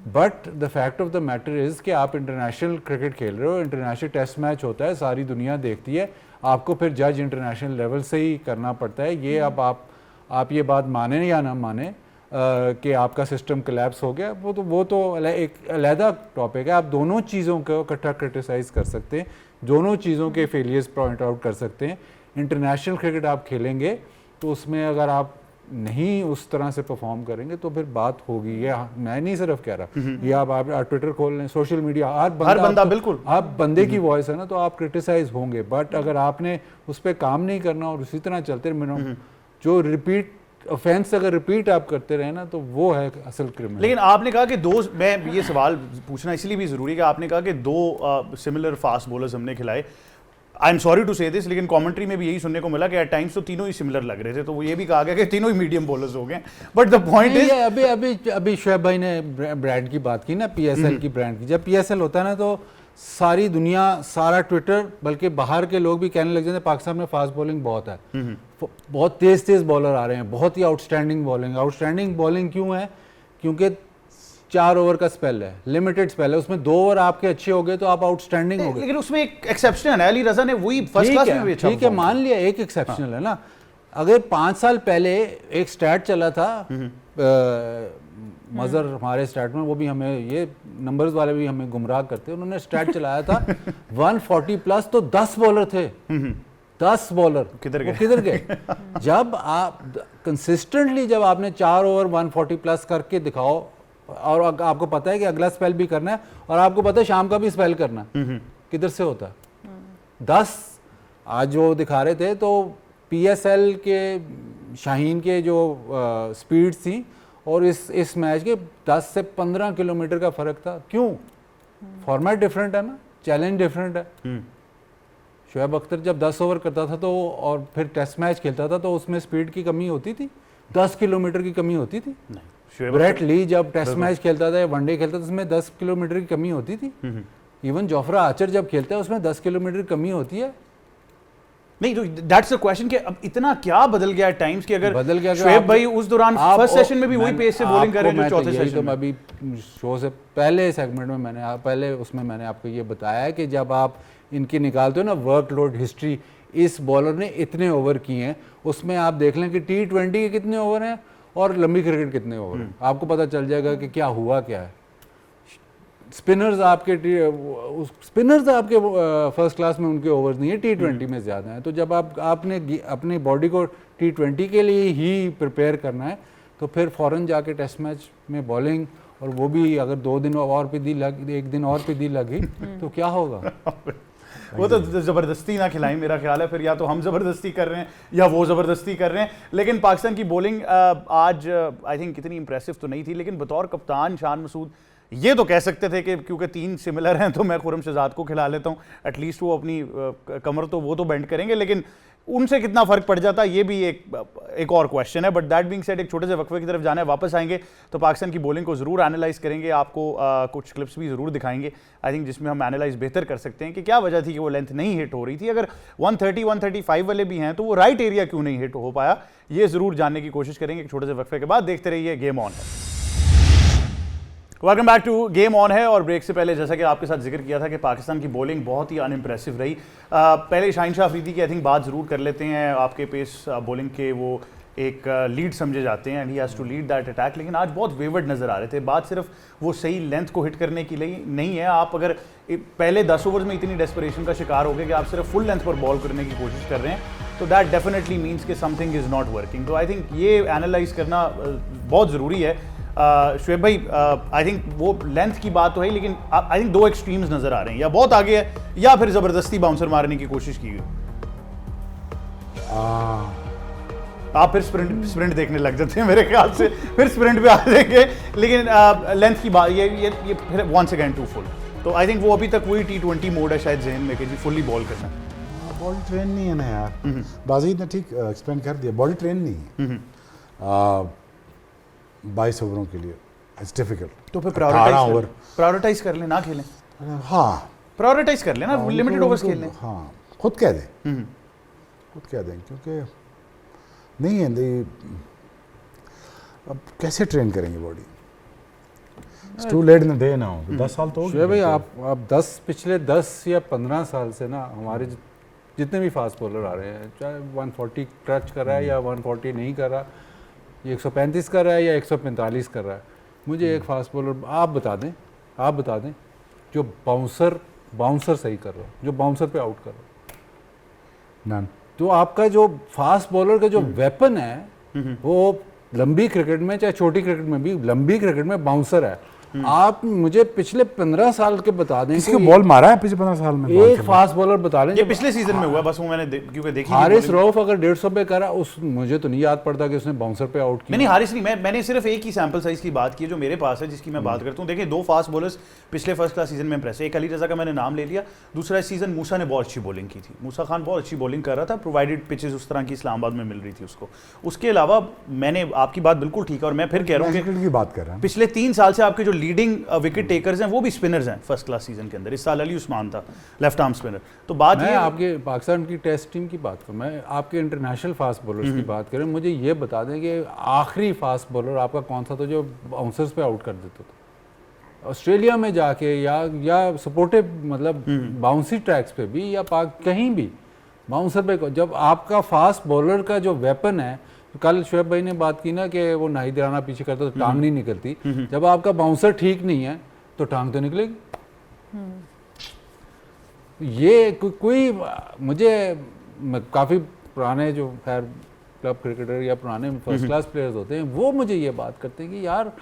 But the fact of the matter is कि आप इंटरनेशनल क्रिकेट खेल रहे हो, इंटरनेशनल टेस्ट मैच होता है, सारी दुनिया देखती है, आपको फिर जज इंटरनेशनल लेवल से ही करना पड़ता है। ये अब आप ये बात माने या ना माने, कि आपका सिस्टम कोलैप्स हो गया, वो तो एक अलहदा टॉपिक है। आप दोनों चीज़ों को इकट्ठा क्रिटिसाइज़ कर सकते हैं, दोनों चीज़ों के फेलियर्स पॉइंट आउट कर सकते हैं। इंटरनेशनल क्रिकेट आप खेलेंगे तो उसमें अगर आप नहीं उस तरह से परफॉर्म करेंगे तो फिर बात होगी। ये मैं नहीं सिर्फ कह रहा, ये आप ट्विटर खोल लें, सोशल मीडिया, हर बंदा बिल्कुल आप बंदे की वॉइस है ना, तो आप क्रिटिसाइज होंगे। बट अगर आपने उस पर काम नहीं करना और उसी तरह चलते रहे, जो रिपीट ऑफेंस अगर रिपीट आप करते रहे ना, तो वो है असल क्रिमिनल। लेकिन आपने कहा कि दो, मैं ये सवाल पूछना इसलिए भी जरूरी है कि आपने कहा कि दो सिमिलर फास्ट बॉलर्स हमने खिलाए। आई एम सॉरी टू से दिस, लेकिन कमेंट्री में भी यही सुनने को मिला कि एट टाइम्स तो तीनों ही सिमिलर लग रहे थे, तो वो ये भी कहा गया कि तीनों ही मीडियम बॉलर्स हो गए। बट द पॉइंट इज, अभी शोएब भाई ने ब्रांड की बात की ना, पीएसएल की ब्रांड की। जब पीएसएल होता है ना तो सारी दुनिया, सारा ट्विटर, बल्कि बाहर के लोग भी कहने लग जाते हैं पाकिस्तान में फास्ट बॉलिंग बहुत है, बहुत तेज बॉलर आ रहे हैं, बहुत ही आउटस्टैंडिंग बॉलिंग। आउटस्टैंडिंग बॉलिंग क्यों है? क्योंकि 4 ओवर का स्पेल है, लिमिटेड स्पेल है, उसमें 2 ओवर आपके अच्छे हो गए तो आप आउटस्टैंडिंग हो गए। लेकिन उसमें एक एक्सेप्शन है, अली रजा ने वही फर्स्ट क्लास में भी अच्छा, ठीक है, मान लिया एक एक्सेप्शनल है ना। अगर 5 साल पहले एक स्टैट चला था, मजर हमारे स्टैट में, वो भी हमें, ये नंबर्स वाले भी हमें गुमराह करते हैं, उन्होंने स्टैट चलाया था 140 प्लस, तो 10 बॉलर थे, 10 बॉलर किधर गए? जब आप कंसिस्टेंटली, जब आपने 4 ओवर 140 प्लस करके दिखाओ, और आपको पता है कि अगला स्पेल भी करना है, और आपको पता है शाम का भी स्पेल करना है, किधर से होता है? 10 आज जो दिखा रहे थे, तो पीएसएल के शाहीन के जो स्पीड थी और इस मैच के 10 से 15 किलोमीटर का फर्क था। क्यों? फॉर्मेट डिफरेंट है ना, चैलेंज डिफरेंट है। शोएब अख्तर जब 10 ओवर करता था तो, और फिर टेस्ट मैच खेलता था, तो उसमें स्पीड की कमी होती थी, 10 किलोमीटर की कमी होती थी। ब्रेट ली जब टेस्ट मैच खेलता था या वनडे खेलता था, उसमें 10 किलोमीटर की कमी होती थी। इवन जोफ्रा आर्चर जब खेलता है उसमें 10 किलोमीटर की कमी होती है। नहीं, तो दैट्स द क्वेश्चन कि अब इतना क्या बदल गया टाइम्स कि अगर बदल गया, शोएब भाई उस दौरान फर्स्ट सेशन में भी वही पेस से बॉलिंग कर रहे हैं जो चौथे सेशन में। अभी शो से पहले सेगमेंट में मैंने आपको ये बताया है कि जब आप इनकी निकालते हो ना वर्कलोड हिस्ट्री, इस बॉलर ने इतने ओवर किए हैं, उसमें आप देख लें कि T20 के कितने ओवर हैं और लंबी क्रिकेट कितने ओवर हैं, आपको पता चल जाएगा कि क्या हुआ क्या है। स्पिनर्स आपके फर्स्ट क्लास में उनके ओवर्स नहीं है, T20 में ज़्यादा है। तो जब आपने अपनी बॉडी को T20 के लिए ही प्रिपेयर करना है, तो फिर फ़ौरन जाके टेस्ट मैच में बॉलिंग, और वो भी अगर 2 दिन और भी दी लगी, 1 दिन और भी दी लगी, तो क्या होगा? वो तो ज़बरदस्ती ना खिलाएं, मेरा ख्याल है। फिर या तो हम ज़बरदस्ती कर रहे हैं या वो ज़बरदस्ती कर रहे हैं। लेकिन पाकिस्तान की बॉलिंग आज आई थिंक इतनी इंप्रेसिव तो नहीं थी, लेकिन बतौर कप्तान शान मसूद ये तो कह सकते थे कि क्योंकि 3 सिमिलर हैं तो मैं खुरम शहजाद को खिला लेता हूँ, एटलीस्ट वो अपनी कमर तो वो तो बेंड करेंगे, लेकिन उनसे कितना फ़र्क पड़ जाता ये भी एक और क्वेश्चन है। बट दैट बीइंग सेड, एक छोटे से वक्फे की तरफ जाना है, वापस आएंगे तो पाकिस्तान की बॉलिंग को ज़रूर एनालाइज करेंगे, आपको कुछ क्लिप्स भी ज़रूर दिखाएंगे आई थिंक, जिसमें हम एनालाइज बेहतर कर सकते हैं कि क्या वजह थी कि वो लेंथ नहीं हिट हो रही थी। अगर 130-135 वाले भी हैं तो वो राइट एरिया क्यों नहीं हिट हो पाया, ये ज़रूर जानने की कोशिश करेंगे एक छोटे से वक्फे के बाद। देखते रहिए गेम ऑन है। Welcome back to game on है। और ब्रेक से पहले जैसा कि आपके साथ जिक्र किया था कि पाकिस्तान की बॉलिंग बहुत ही अनइम्प्रेसिव रही। पहले शाहीन शाह अफरीदी की आई थिंक बात ज़रूर कर लेते हैं। आपके पेस बॉलिंग के वो एक लीड समझे जाते हैं and he has to lead that attack, लेकिन आज बहुत वेवर्ड नज़र आ रहे थे। बात सिर्फ वो सही लेंथ को हिट करने की लिए नहीं है। आप अगर पहले 10 ओवर्स में इतनी डेस्परेशन का शिकार हो गए कि आप सिर्फ फुल लेंथ पर बॉल करने की कोशिश कर रहे हैं, तो दैट डेफिनेटली मीन्स कि समथिंग इज़ नॉट वर्किंग। तो आई थिंक ये एनालाइज करना बहुत ज़रूरी है। शोएब भाई, आई थिंक वो लेंथ की बात तो है, लेकिन आई थिंक 2 एक्सट्रीम्स नज़र आ रहे हैं, या बहुत आगे है या फिर ज़बरदस्ती बाउंसर मारने की कोशिश की गई। आप फिर स्प्रिंट देखने लग जाते हैं मेरे ख्याल से, फिर स्प्रिंट पे आ जाएंगे, लेकिन लेंथ की बात ये फिर वंस अगेन टू फुल। तो आई थिंक वो अभी तक वही T20 मोड है शायद जहन में कि जी फुल्ली बॉल करना। बॉडी ट्रेन नहीं है ना यार, बाजीद ने ठीक एक्सप्लेन कर दिया, बॉडी ट्रेन नहीं है 22 ओवरों के लिए, इट्स डिफिकल्ट। तो फिर प्रायोरिटाइज कर लें, ना खेलें। हाँ, प्रायोरिटाइज कर लें ना, लिमिटेड ओवर्स खेल लें। हाँ, खुद कह दें, क्योंकि नहीं है अब कैसे ट्रेन करेंगे body, it's too late in the day now. 10 साल तो हो गए भाई, आप पिछले 10 या 15 साल से ना हमारे जितने भी फास्ट बॉलर आ रहे हैं, चाहे 140 टच कर रहा है या 140 नहीं कर रहा, ये 135 कर रहा है या 145 कर रहा है। मुझे एक फास्ट बॉलर आप बता दें जो बाउंसर सही कर रहा है, जो बाउंसर पे आउट कर रहा है। नन। तो आपका जो फास्ट बॉलर का जो वेपन है वो लंबी क्रिकेट में चाहे छोटी क्रिकेट में भी, लंबी क्रिकेट में बाउंसर है। आप मुझे पिछले 15 साल के बता दें किसको बॉल मारा है पिछले 15 साल में? एक फास्ट बॉलर बता लें। ये पिछले सीजन में हुआ, बस वो मैंने क्योंकि देखी हारिस रऊफ अगर 150 पे करा, उस मुझे तो नहीं याद पड़ता कि उसने बाउंसर पे आउट किया। नहीं हारिस नहीं, मैंने सिर्फ एक ही सैंपल साइज की बात की जो मेरे पास है, जिसकी मैं बात करता हूँ। देखिए 2 फास्ट बॉलर्स पिछले फर्स्ट क्लास सीजन में इंप्रेस है। एक अली रजा का मैंने नाम ले लिया, दूसरा इस सीजन मूसा ने बहुत अच्छी बॉलिंग की थी। मूसा खान बहुत अच्छी बॉलिंग कर रहा था, प्रोवाइडेड पिचेस उस तरह की इस्लामाबाद में मिल रही थी उसको। उसके अलावा मैंने आपकी बात बिल्कुल ठीक है, और मैं फिर कह रहा हूँ की बात कर रहा हूँ, पिछले 3 साल से आपके जो लीडिंग विकेट टेकर्स हैं वो भी स्पिनर्स हैं फर्स्ट क्लास सीजन के अंदर। इस साल अली उस्मान था लेफ्ट आर्म स्पिनर। तो बात मैं ये आपके पाकिस्तान की टेस्ट टीम की बात करूँ, मैं आपके इंटरनेशनल फास्ट बॉलर्स की बात करें, मुझे ये बता दें कि आखिरी फास्ट बॉलर आपका कौन सा था जो बाउंसर्स पे आउट कर देता था ऑस्ट्रेलिया में जाके, या सपोर्टिव मतलब बाउंसी ट्रैक्स पे भी, या कहीं भी बाउंसर पे। जब आपका फास्ट बॉलर का जो वेपन है, कल शुएब भाई ने बात की ना कि वो नाई दिराना पीछे करता तो टांग नहीं निकलती। जब आपका बाउंसर ठीक नहीं है तो टांग तो निकलेगी। ये कोई मुझे काफ़ी पुराने जो खैर क्लब क्रिकेटर या पुराने फर्स्ट क्लास प्लेयर्स होते हैं, वो मुझे ये बात करते हैं कि यार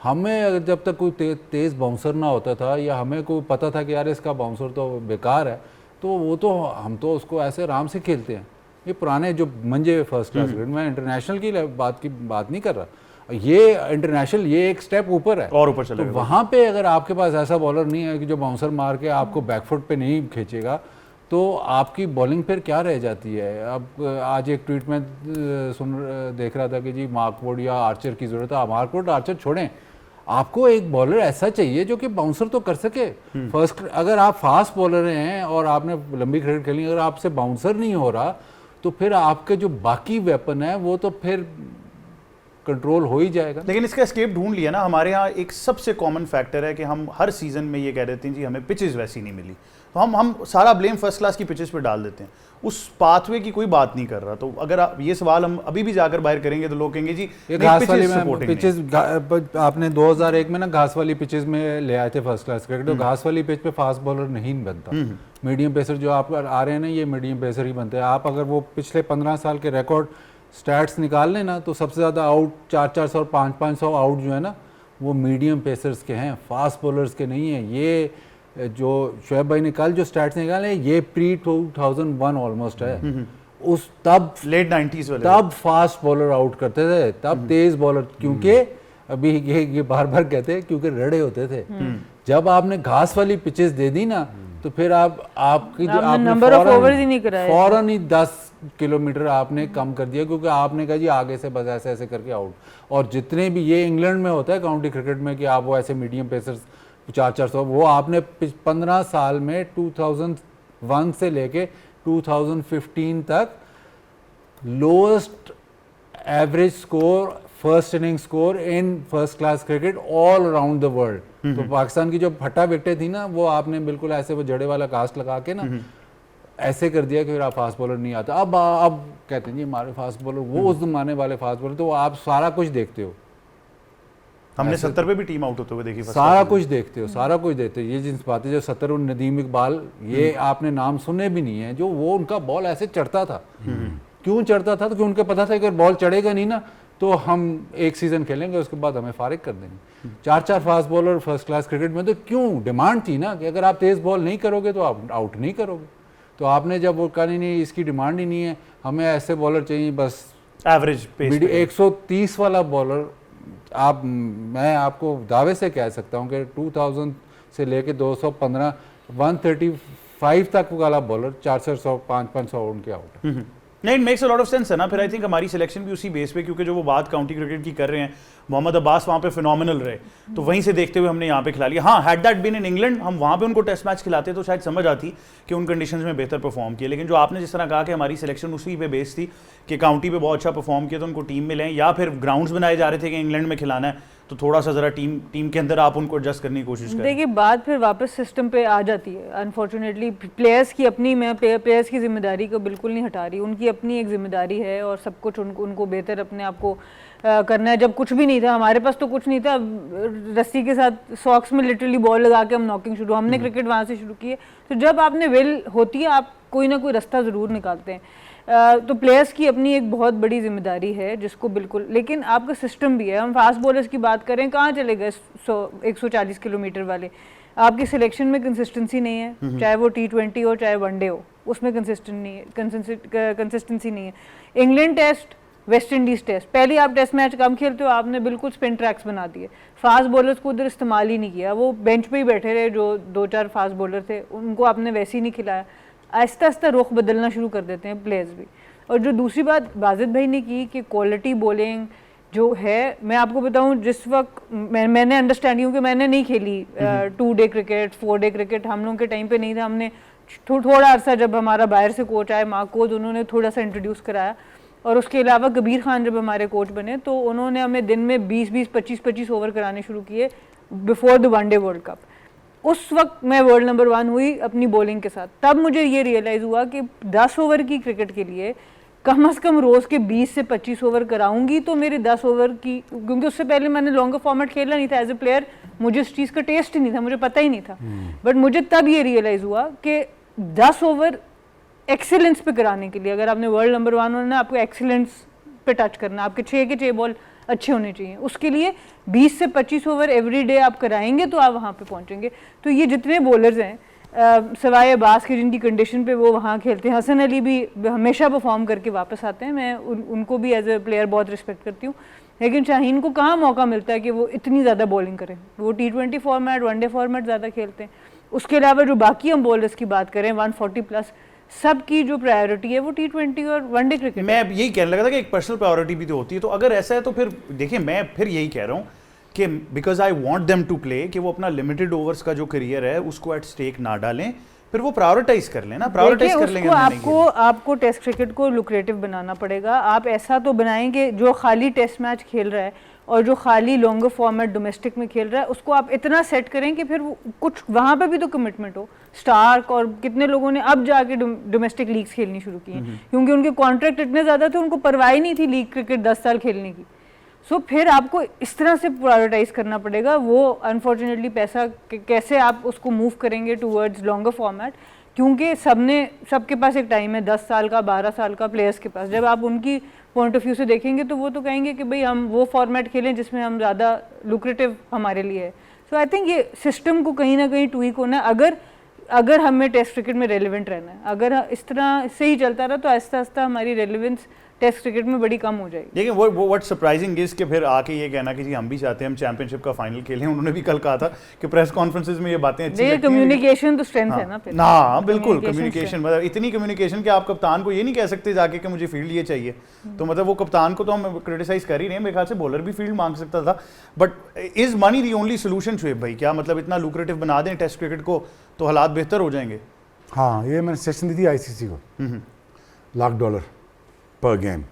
हमें जब तक कोई तेज़ बाउंसर ना होता था, या हमें कोई पता था कि यार इसका बाउंसर तो बेकार है, तो वो तो हम तो उसको ऐसे आराम से खेलते हैं। ये पुराने जो मंजे फर्स्ट क्लास क्रिकेट, मैं इंटरनेशनल की बात नहीं कर रहा, ये इंटरनेशनल ये एक स्टेप ऊपर है और ऊपर चले तो वहाँ पे अगर आपके पास ऐसा बॉलर नहीं है कि जो बाउंसर मार के आपको बैकफुट पे नहीं खींचेगा, तो आपकी बॉलिंग फिर क्या रह जाती है। अब आज एक ट्वीट में देख रहा था कि जी मार्कवुड या आर्चर की ज़रूरत है। मार्कवुड आर्चर छोड़ें, आपको एक बॉलर ऐसा चाहिए जो कि बाउंसर तो कर सके। फर्स्ट अगर आप फास्ट बॉलर हैं और आपने लंबी क्रिकेट खेली, अगर आपसे बाउंसर नहीं हो रहा तो फिर आपके जो बाकी वेपन है वो तो फिर कंट्रोल हो ही जाएगा। लेकिन इसका एस्केप ढूंढ लिया ना। हमारे यहाँ एक सबसे कॉमन फैक्टर है कि हम हर सीजन में ये कह देते हैं जी हमें पिचेस वैसी नहीं मिली, तो हम सारा ब्लेम फर्स्ट क्लास की पिचेस पे डाल देते हैं। उस पाथवे की कोई बात नहीं कर रहा। तो अगर ये सवाल हम अभी भी जाकर बाहर करेंगे तो लोग कहेंगे जी घास वाली पिचेस आपने 2001 में ना घास वाली पिचेस में ले आए थे फर्स्ट क्लास क्रिकेट, तो घास वाली पिच पे फास्ट बॉलर नहीं बनता। मीडियम पेसर जो आप आ रहे हैं ना, ये मीडियम पेसर ही बनते हैं। आप अगर वो पिछले 15 साल के रिकॉर्ड स्टैट्स निकाल लें ना, तो सबसे ज़्यादा आउट 400 और 500 आउट जो है ना, वो मीडियम पेसर्स के हैं, फास्ट बॉलर्स के नहीं हैं। ये जो शुएब भाई ने कल जो स्टैट्स निकाले, ये प्री 2001 ऑलमोस्ट है। उस तब लेट 90s वाले, तब फास्ट बॉलर आउट करते थे, तब तेज बॉलर, क्योंकि अभी ये बार बार कहते हैं क्योंकि रड़े होते थे। जब आपने घास वाली पिचेस दे दी ना, तो फिर आपकी जो नंबर ऑफ ओवर्स ही नहीं कराए, फौरन ही 10 किलोमीटर आपने कम कर दिया, क्योंकि आपने कहा जी आगे से बस ऐसे ऐसे करके आउट। और जितने भी ये इंग्लैंड में होता है काउंटी क्रिकेट में कि आप वो ऐसे मीडियम पेसर्स 400, वो आपने 15 साल में 2001 से लेके 2015 तक lowest average score, first inning score in first class cricket all around the world. तो पाकिस्तान की जो फटा विकेटें थी ना, वो आपने बिल्कुल ऐसे वो जड़े वाला कास्ट लगा के ना ऐसे कर दिया कि फिर आप फास्ट बॉलर नहीं आता। अब कहते हैं जी हमारे फास्ट बॉलर वो उस जमाने वाले फास्ट बॉलर, तो आप सारा कुछ देखते हो। हमने 70 पे भी टीम आउट होते हुए देखी, सारा कुछ देखते हो, सारा कुछ देखते हो। ये जिन बातें जो 70 और नदीम इकबाल, ये आपने नाम सुने भी नहीं है, जो वो उनका बॉल ऐसे चढ़ता था। क्यों चढ़ता था? तो क्योंकि उनको पता था कि अगर बॉल चढ़ेगा नहीं ना तो हम एक सीजन खेलेंगे, उसके बाद हमें फारिग कर देंगे। 4 fast bowler first class cricket में, तो क्यों डिमांड थी ना कि अगर आप तेज बॉल नहीं करोगे तो आप आउट नहीं करोगे। तो आपने जब वो कहा नहीं इसकी डिमांड ही नहीं है, हमें ऐसे बॉलर चाहिए बस एवरेज पेस 130 वाला बॉलर। मैं आपको दावे से कह सकता हूँ कि 2000 से लेके 215 135 तक वाला बॉलर 400 500 उनके आउट है। नहीं, it makes a lot of sense है ना। फिर आई थिंक हमारी सिलेक्शन भी उसी बेस पे, क्योंकि जो वो बात काउंटी क्रिकेट की कर रहे हैं, मोहम्मद अब्बास वहाँ पे फिनोमिनल रहे, तो वहीं से देखते हुए हमने यहाँ पे खिला लिया। हाँ, had that been in England, हम वहाँ पे उनको टेस्ट मैच खिलाते तो शायद समझ आती कि उन कंडीशंस में बेहतर परफॉर्म किया। लेकिन जो आपने जिस तरह कहा कि हमारी सिलेक्शन उसी पे बेस थी कि काउंटी पे बहुत अच्छा परफॉर्म किया तो उनको टीम में लें, या फिर ग्राउंड्स बनाए जा रहे थे कि इंग्लैंड में खिलाना है, तो थोड़ा सा जरा टीम के अंदर आप उनको एडजस्ट करने की कोशिश करें। देखिए बात फिर वापस सिस्टम पे आ जाती है। अनफॉर्चुनेटली प्लेयर्स की अपनी, मैं प्लेयर्स की जिम्मेदारी को बिल्कुल नहीं हटा रही, उनकी अपनी एक जिम्मेदारी है और सब कुछ उनको बेहतर अपने आप को करना है, जब कुछ भी नहीं था हमारे पास, तो कुछ नहीं था, रस्सी के साथ सॉक्स में लिटरली बॉल लगा के हम नॉकिंग शुरू, हमने क्रिकेट वहाँ से शुरू की है। तो जब आपने विल होती है, आप कोई ना कोई रास्ता ज़रूर निकालते हैं। तो प्लेयर्स की अपनी एक बहुत बड़ी जिम्मेदारी है जिसको बिल्कुल, लेकिन आपका सिस्टम भी है। हम फास्ट बॉलर्स की बात करें, कहाँ चले गए 140 किलोमीटर वाले? आपकी सिलेक्शन में कंसिस्टेंसी नहीं है, चाहे वो T20 हो चाहे वनडे हो, उसमें कंसिस्टेंसी नहीं है। England test, West Indies test, पहले आप टेस्ट मैच कम खेलते हो, आपने बिल्कुल स्पिन ट्रैक्स बना दिए, फास्ट बॉलर्स को उधर इस्तेमाल ही नहीं किया, वो बेंच पे ही बैठे रहे, जो 2-4 फास्ट बॉलर थे उनको आपने वैसे ही नहीं खिलाया। आहिस्ता आहिस्ता रुख बदलना शुरू कर देते हैं प्लेयर्स भी। और जो दूसरी बात बाजिद भाई ने की कि क्वालिटी बॉलिंग जो है, मैं आपको बताऊं, जिस वक्त मैंने अंडरस्टैंडिंग कि मैंने नहीं खेली 2 डे क्रिकेट 4 डे क्रिकेट, हम लोगों के टाइम पे नहीं था, हमने थोड़ा अरसा जब हमारा बाहर से कोच आए माकोज, उन्होंने थोड़ा सा इंट्रोड्यूस कराया, और उसके अलावा कबीर खान जब हमारे कोच बने तो उन्होंने हमें दिन में 20-20 25-25 ओवर कराने शुरू किए before the one day world cup. उस वक्त मैं वर्ल्ड नंबर 1 हुई अपनी बॉलिंग के साथ। तब मुझे ये रियलाइज़ हुआ कि 10 ओवर की क्रिकेट के लिए कम से कम रोज़ के 20 से 25 ओवर कराऊंगी तो मेरे 10 ओवर की, क्योंकि उससे पहले मैंने लॉन्गर फॉर्मेट खेला नहीं था एज ए प्लेयर, मुझे उस चीज़ का टेस्ट ही नहीं था, मुझे पता ही नहीं था। बट मुझे तब ये रियलाइज़ हुआ कि 10 ओवर एक्सीलेंस पे कराने के लिए, अगर आपने वर्ल्ड नंबर 1 होना है, आपको एक्सीलेंस पे टच करना, आपके 6 के 6 बॉल अच्छे होने चाहिए, उसके लिए 20 से 25 ओवर एवरी डे आप कराएंगे तो आप वहाँ पे पहुँचेंगे। तो ये जितने बॉलर्स हैं सवाए अब्बास की जिनकी कंडीशन पे वो वहाँ खेलते हैं, हसन अली भी हमेशा परफॉर्म करके वापस आते हैं, मैं उनको भी एज ए प्लेयर बहुत रिस्पेक्ट करती हूँ, लेकिन शाहीन को कहाँ मौका मिलता है कि वो इतनी ज़्यादा बॉलिंग करें। वो T20 फॉर्मेट, वनडे फॉर्मेट ज़्यादा खेलते हैं। उसके अलावा जो बाकी हम बॉलर्स की बात करें 140 प्लस, सबकी जो प्रायोरिटी है वो T20 और वनडे क्रिकेट। मैं यही कहने लगा था कि एक पर्सनल प्रायोरिटी भी तो होती है। तो अगर ऐसा है तो फिर देखिए, मैं फिर यही कह रहा हूँ कि because I want them to play, कि वो अपना लिमिटेड ओवर्स का जो करियर है उसको एट स्टेक ना डालें, फिर वो प्रायोरिटाइज कर लेना, प्रायोरिटाइज कर लेंगे। आपको टेस्ट क्रिकेट को लुक्रेटिव बनाना पड़ेगा। आप ऐसा तो बनाएंगे जो खाली टेस्ट मैच खेल रहा है और जो खाली लॉन्गर फॉर्मेट डोमेस्टिक में खेल रहा है उसको आप इतना सेट करें कि फिर कुछ वहाँ पे भी तो कमिटमेंट हो। स्टार्क और कितने लोगों ने अब जाके डोमेस्टिक लीग्स खेलनी शुरू की हैं, क्योंकि उनके कॉन्ट्रैक्ट इतने ज़्यादा थे, उनको परवाह ही नहीं थी लीग क्रिकेट 10 साल खेलने की। सो फिर आपको इस तरह से प्रायोरिटाइज करना पड़ेगा। वो अनफॉर्चुनेटली पैसा कैसे आप उसको मूव करेंगे टूवर्ड्स लॉन्गर फॉर्मेट, क्योंकि सबके पास एक टाइम है 10 साल का 12 साल का प्लेयर्स के पास। जब आप उनकी पॉइंट ऑफ व्यू से देखेंगे तो वो तो कहेंगे कि भाई हम वो फॉर्मेट खेलें जिसमें हम ज़्यादा लुक्रेटिव हमारे लिए है। सो आई थिंक ये सिस्टम को कहीं ना कहीं ट्वीक होना है अगर हमें टेस्ट क्रिकेट में रेलिवेंट रहना है। अगर इस तरह से ही चलता रहा तो आहिस्ता आहिस्ता हमारी रेलिवेंस टेस्ट क्रिकेट में बड़ी कम हो जाएगी। लेकिन वो व्हाट सरप्राइजिंग इज कि फिर आके ये कहना कि जी हम भी चाहते हैं हम चैंपियनशिप का फाइनल खेलें। उन्होंने भी कल कहा था कि प्रेस कॉन्फ्रेंसेस में ये बातें अच्छी लगती हैं। कम्युनिकेशन तो स्ट्रेंथ है ना फिर। ना बिल्कुल कम्युनिकेशन, मतलब इतनी कम्युनिकेशन कि आप कप्तान को ये नहीं कह सकते जाके कि मुझे फील्ड ये चाहिए। तो मतलब वो कप्तान को तो हम क्रिटिसाइज कर ही रहे हैं, मेरे ख्याल से बॉलर भी फील्ड मांग सकता था। But is money the only solution Shoaib भाई? क्या मतलब इतना लुक्रेटिव बना दें टेस्ट क्रिकेट को तो हालात बेहतर हो जाएंगे? हाँ, ये मैंने सेशन दी थी ICC को, $1,00,000 पर गेम।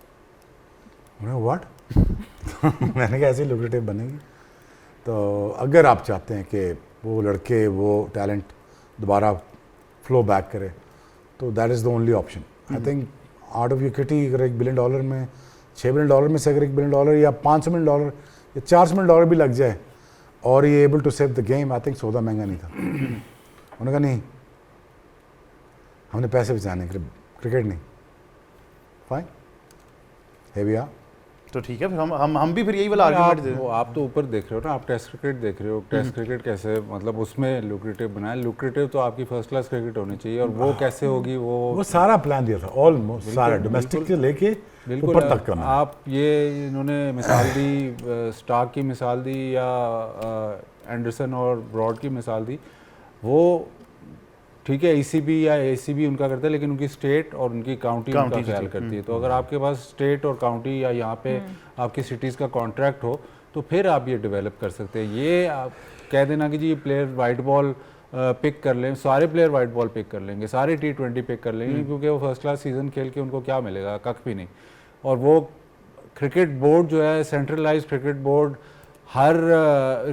व्हाट? मैंने कहा ऐसे लुक्रेटिव बनेगी। तो अगर आप चाहते हैं कि वो लड़के वो टैलेंट दोबारा फ्लो बैक करे तो that is the only option. I think out of equity अगर $1 बिलियन में $6 बिलियन में से अगर $1 बिलियन या $500 मिलियन या $400 मिलियन भी लग जाए और ये able to save the game, I think सौदा महंगा नहीं था। उन्होंने कहा नहीं, हमने पैसे बचाने क्रिकेट नहीं। फाइन, है भी आप तो ठीक है, फिर हम भी फिर यही वाला आर्गुमेंट दे। आप तो ऊपर देख रहे हो ना, आप टेस्ट क्रिकेट देख रहे हो। टेस्ट क्रिकेट कैसे मतलब उसमें लुक्रेटिव बनाया। लुक्रेटिव तो आपकी फर्स्ट क्लास क्रिकेट होनी चाहिए, और वो कैसे होगी? वो सारा प्लान दिया था, ऑलमोस्ट सारा डोमेस्टिक से लेके ऊपर तक करना। आप ये इन्होंने मिसाल दी, स्टार्क की मिसाल दी या एंडरसन और ब्रॉड की मिसाल दी। वो ठीक है, ECB या ACB उनका करता है, लेकिन उनकी स्टेट और उनकी काउंटी उनका ख्याल करती है। तो अगर आपके पास स्टेट और काउंटी या यहाँ पे आपकी सिटीज़ का कॉन्ट्रैक्ट हो तो फिर आप ये डेवलप कर सकते हैं। ये आप कह देना कि जी ये प्लेयर वाइट बॉल पिक कर लें, सारे प्लेयर वाइट बॉल पिक कर लेंगे, सारे T20 पिक कर लेंगे, क्योंकि वो फर्स्ट क्लास सीजन खेल के उनको क्या मिलेगा? कख भी नहीं। और वो क्रिकेट बोर्ड जो है, सेंट्रलाइज क्रिकेट बोर्ड, हर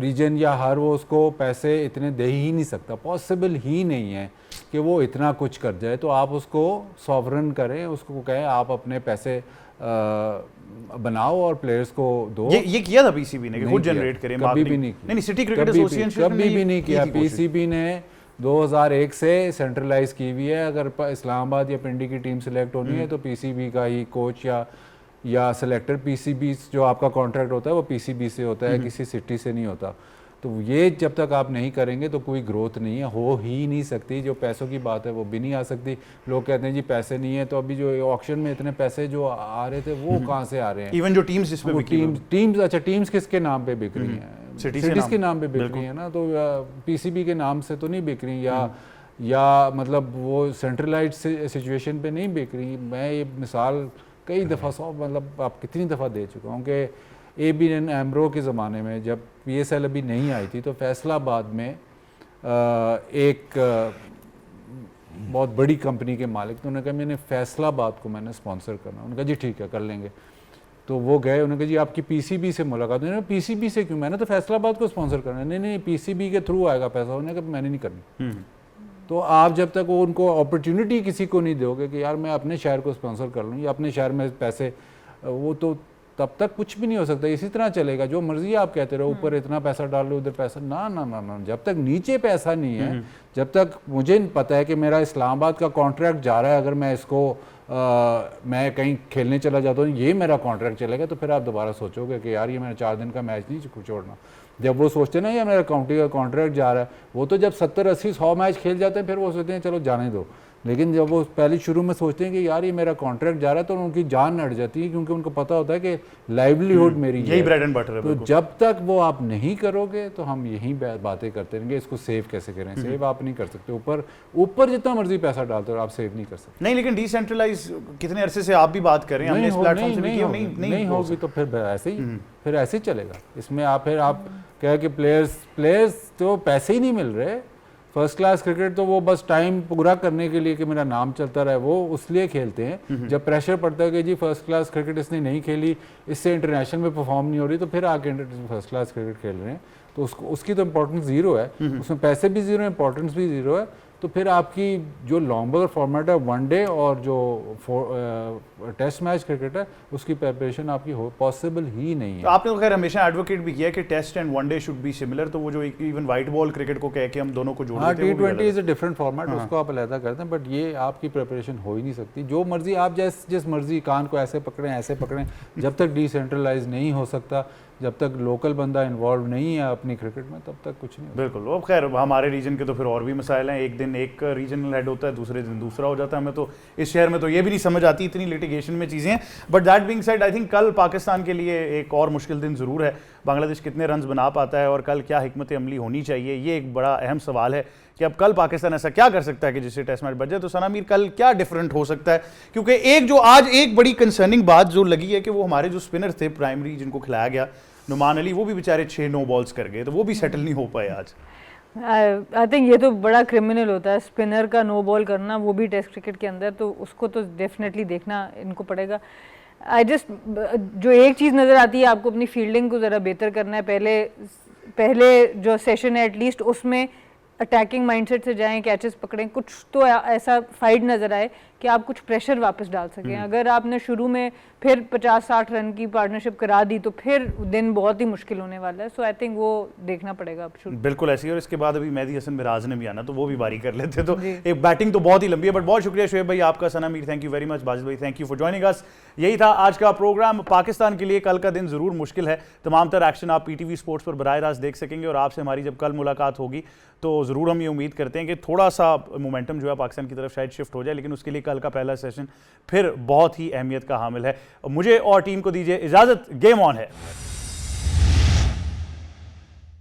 रीजन या हर वो उसको पैसे इतने दे ही नहीं सकता, पॉसिबल ही नहीं है कि वो इतना कुछ कर जाए। तो आप उसको सॉवरन करें, उसको कहें आप अपने पैसे बनाओ और प्लेयर्स को दो। ये किया था पीसीबी ने कि खुद नहीं किया, जनरेट करें, कभी भी marketing। नहीं सिटी क्रिकेट कभी एसोसिएशन कभी भी नहीं किया। पीसीबी ने 2001 से सेंट्रलाइज की हुई है। अगर इस्लामाबाद या पिंडी की टीम सेलेक्ट होनी है तो पीसीबी का ही कोच या सेलेक्टर, पीसीबी जो आपका कॉन्ट्रैक्ट होता है वो पीसीबी से होता है, किसी सिटी से नहीं होता। तो ये जब तक आप नहीं करेंगे तो कोई ग्रोथ नहीं है, हो ही नहीं सकती। जो पैसों की बात है वो भी नहीं आ सकती। लोग कहते हैं जी पैसे नहीं है, तो अभी जो ऑक्शन में इतने पैसे जो आ रहे थे वो कहाँ से आ रहे हैं? इवन जो टीम्स जिस पे बिकी हैं, टीम्स अच्छा टीम्स किसके नाम पे बिक रही हैं? सिटीज के नाम पे बिक रही है ना, तो पीसीबी के नाम से तो नहीं बिक रही, या मतलब वो सेंट्रलाइज्ड सिचुएशन पे नहीं बिक रही। मैं ये मिसाल कई दफ़ा मतलब आप कितनी दफ़ा दे चुका हूँ कि ABN AMRO के ज़माने में जब PSL अभी नहीं आई थी तो फैसलाबाद में एक बहुत बड़ी कंपनी के मालिक, तो उन्होंने कहा मैंने फैसलाबाद को मैंने स्पॉन्सर करना। उन्होंने कहा जी ठीक है कर लेंगे। तो वो गए, उन्होंने कहा जी आपकी PCB से मुलाकात। उन्होंने कहा PCB से क्यों? मैंने तो फैसलाबाद को स्पॉन्सर करना है। नहीं PCB के थ्रू आएगा पैसा। उन्होंने कहा मैंने नहीं करनी। तो आप जब तक वो उनको अपॉर्चुनिटी किसी को नहीं दोगे कि यार मैं अपने शहर को स्पॉन्सर कर लूँ या अपने शहर में पैसे, वो तो तब तक कुछ भी नहीं हो सकता। इसी तरह चलेगा, जो मर्जी आप कहते रहो ऊपर इतना पैसा डाल लो उधर पैसा, ना जब तक नीचे पैसा नहीं है, जब तक मुझे पता है कि मेरा इस्लामाबाद का कॉन्ट्रैक्ट जा रहा है, अगर मैं इसको मैं कहीं खेलने चला जाता हूँ ये मेरा कॉन्ट्रैक्ट चलेगा, तो फिर आप दोबारा सोचोगे कि यार ये मेरा 4 दिन का मैच नहीं छोड़ना। जब वो सोचते ना ये मेरा काउंटी का कॉन्ट्रैक्ट जा रहा है, वो तो जब 70 80 100 मैच खेल जाते हैं फिर वो सोचते हैं चलो जाने दो। लेकिन जब वो पहले शुरू में सोचते हैं कि यार ये मेरा कॉन्ट्रैक्ट जा रहा है, तो उनकी जान अड़ जाती है, क्योंकि उनको पता होता है कि लाइवलीहुड मेरी यही ब्रेड एंड बटर है। तो जब तक वो आप नहीं करोगे तो हम यही बातें करते रहेंगे इसको सेव कैसे करें। सेव आप नहीं कर सकते, ऊपर जितना मर्जी पैसा डालते हो आप सेव नहीं कर सकते। नहीं, लेकिन डिसेंट्रलाइज कितने अरसे से आप भी बात कर रहे हैं, हमने इस प्लेटफॉर्म से भी किया, नहीं होगी तो फिर ऐसे ही चलेगा। इसमें आप कह के प्लेयर्स तो पैसे ही नहीं मिल रहे। फर्स्ट क्लास क्रिकेट तो वो बस टाइम पूरा करने के लिए कि मेरा नाम चलता रहे, वो उसलिए खेलते हैं। जब प्रेशर पड़ता है कि जी फर्स्ट क्लास क्रिकेट इसने नहीं खेली, इससे इंटरनेशनल में परफॉर्म नहीं हो रही, तो फिर आके फर्स्ट क्लास क्रिकेट खेल रहे हैं, तो उसकी तो इंपॉर्टेंस ज़ीरो है, उसमें पैसे भी ज़ीरो, इंपॉर्टेंस भी ज़ीरो है। तो फिर आपकी जो लॉन्गर फॉर्मेट है वनडे और जो टेस्ट मैच क्रिकेट है उसकी प्रिपरेशन आपकी पॉसिबल ही नहीं है। तो आपने तो खैर हमेशा एडवोकेट भी किया कि test and one day should be similar, तो वो जो इवन वाइट बॉल क्रिकेट को कह के हम दोनों को जोड़ देते हैं, T20 is a different format, उसको आप अलग करते हैं, बट ये आपकी प्रिपरेशन हो ही नहीं सकती। जो मर्जी आप जिस मर्जी कान को ऐसे पकड़ें, जब तक डिसेंट्रलाइज नहीं हो सकता, जब तक लोकल बंदा इन्वॉल्व नहीं है अपनी क्रिकेट में, तब तक कुछ नहीं होता। बिल्कुल। वो खैर हमारे रीजन के तो फिर और भी मसाइल हैं, एक दिन एक रीजनल हेड होता है, दूसरे दिन दूसरा हो जाता है। हमें तो इस शहर में तो ये भी नहीं समझ आती, इतनी लिटिगेशन में चीज़ें हैं। But that being said, I think कल पाकिस्तान के लिए एक और मुश्किल दिन ज़रूर है। बांग्लादेश कितने रन्स बना पाता है और कल क्या हिकमत अमली होनी चाहिए, ये एक बड़ा अहम सवाल है कि अब कल पाकिस्तान ऐसा क्या कर सकता है कि जिससे टेस्ट मैच बच जाए। तो सना मीर कल क्या डिफरेंट हो सकता है? क्योंकि एक जो आज एक बड़ी कंसर्निंग बात जो लगी है कि वो हमारे जो स्पिनर थे प्राइमरी जिनको खिलाया गया, नुमान अली, वो भी बेचारे 6 नो बॉल्स कर गए, तो वो भी सेटल नहीं हो पाए आज। आई थिंक ये तो बड़ा क्रिमिनल होता है स्पिनर का नो बॉल करना, वो भी टेस्ट क्रिकेट के अंदर, तो उसको तो डेफिनेटली देखना इनको पड़ेगा। जो एक चीज़ नज़र आती है, आपको अपनी फील्डिंग को ज़रा बेहतर करना है। पहले जो सेशन है एटलीस्ट उसमें अटैकिंग माइंडसेट से जाएं, कैचेस पकड़ें, कुछ तो ऐसा फाइट नज़र आए कि आप कुछ प्रेशर वापस डाल सकें। अगर आपने शुरू में फिर 50-60 रन की पार्टनरशिप करा दी तो फिर दिन बहुत ही मुश्किल होने वाला है। सो आई थिंक वो देखना पड़ेगा अब शुरू। बिल्कुल ऐसी। और इसके बाद अभी मेहदी हसन मिराज ने भी आना, तो वो भी बारी कर लेते। तो एक बैटिंग तो बहुत ही लंबी है, बट बहुत शुक्रिया शोएब भाई आपका, Sana Mir thank you very much, Bazid भाई thank you for joining us. यही था आज का प्रोग्राम। पाकिस्तान के लिए कल का दिन ज़रूर मुश्किल है। तमाम तर एक्शन आप PTV स्पोर्ट्स पर बराह रास्त देख सकेंगे, और आपसे हमारी जब कल मुलाकात होगी तो ज़रूर हम ये उम्मीद करते हैं कि थोड़ा सा मोमेंटम जो है पाकिस्तान की तरफ शायद शिफ्ट हो जाए, लेकिन उसके लिए कल का पहला सेशन फिर बहुत ही अहमियत का हामिल है। मुझे और टीम को दीजिए इजाज़त। गेम ऑन है।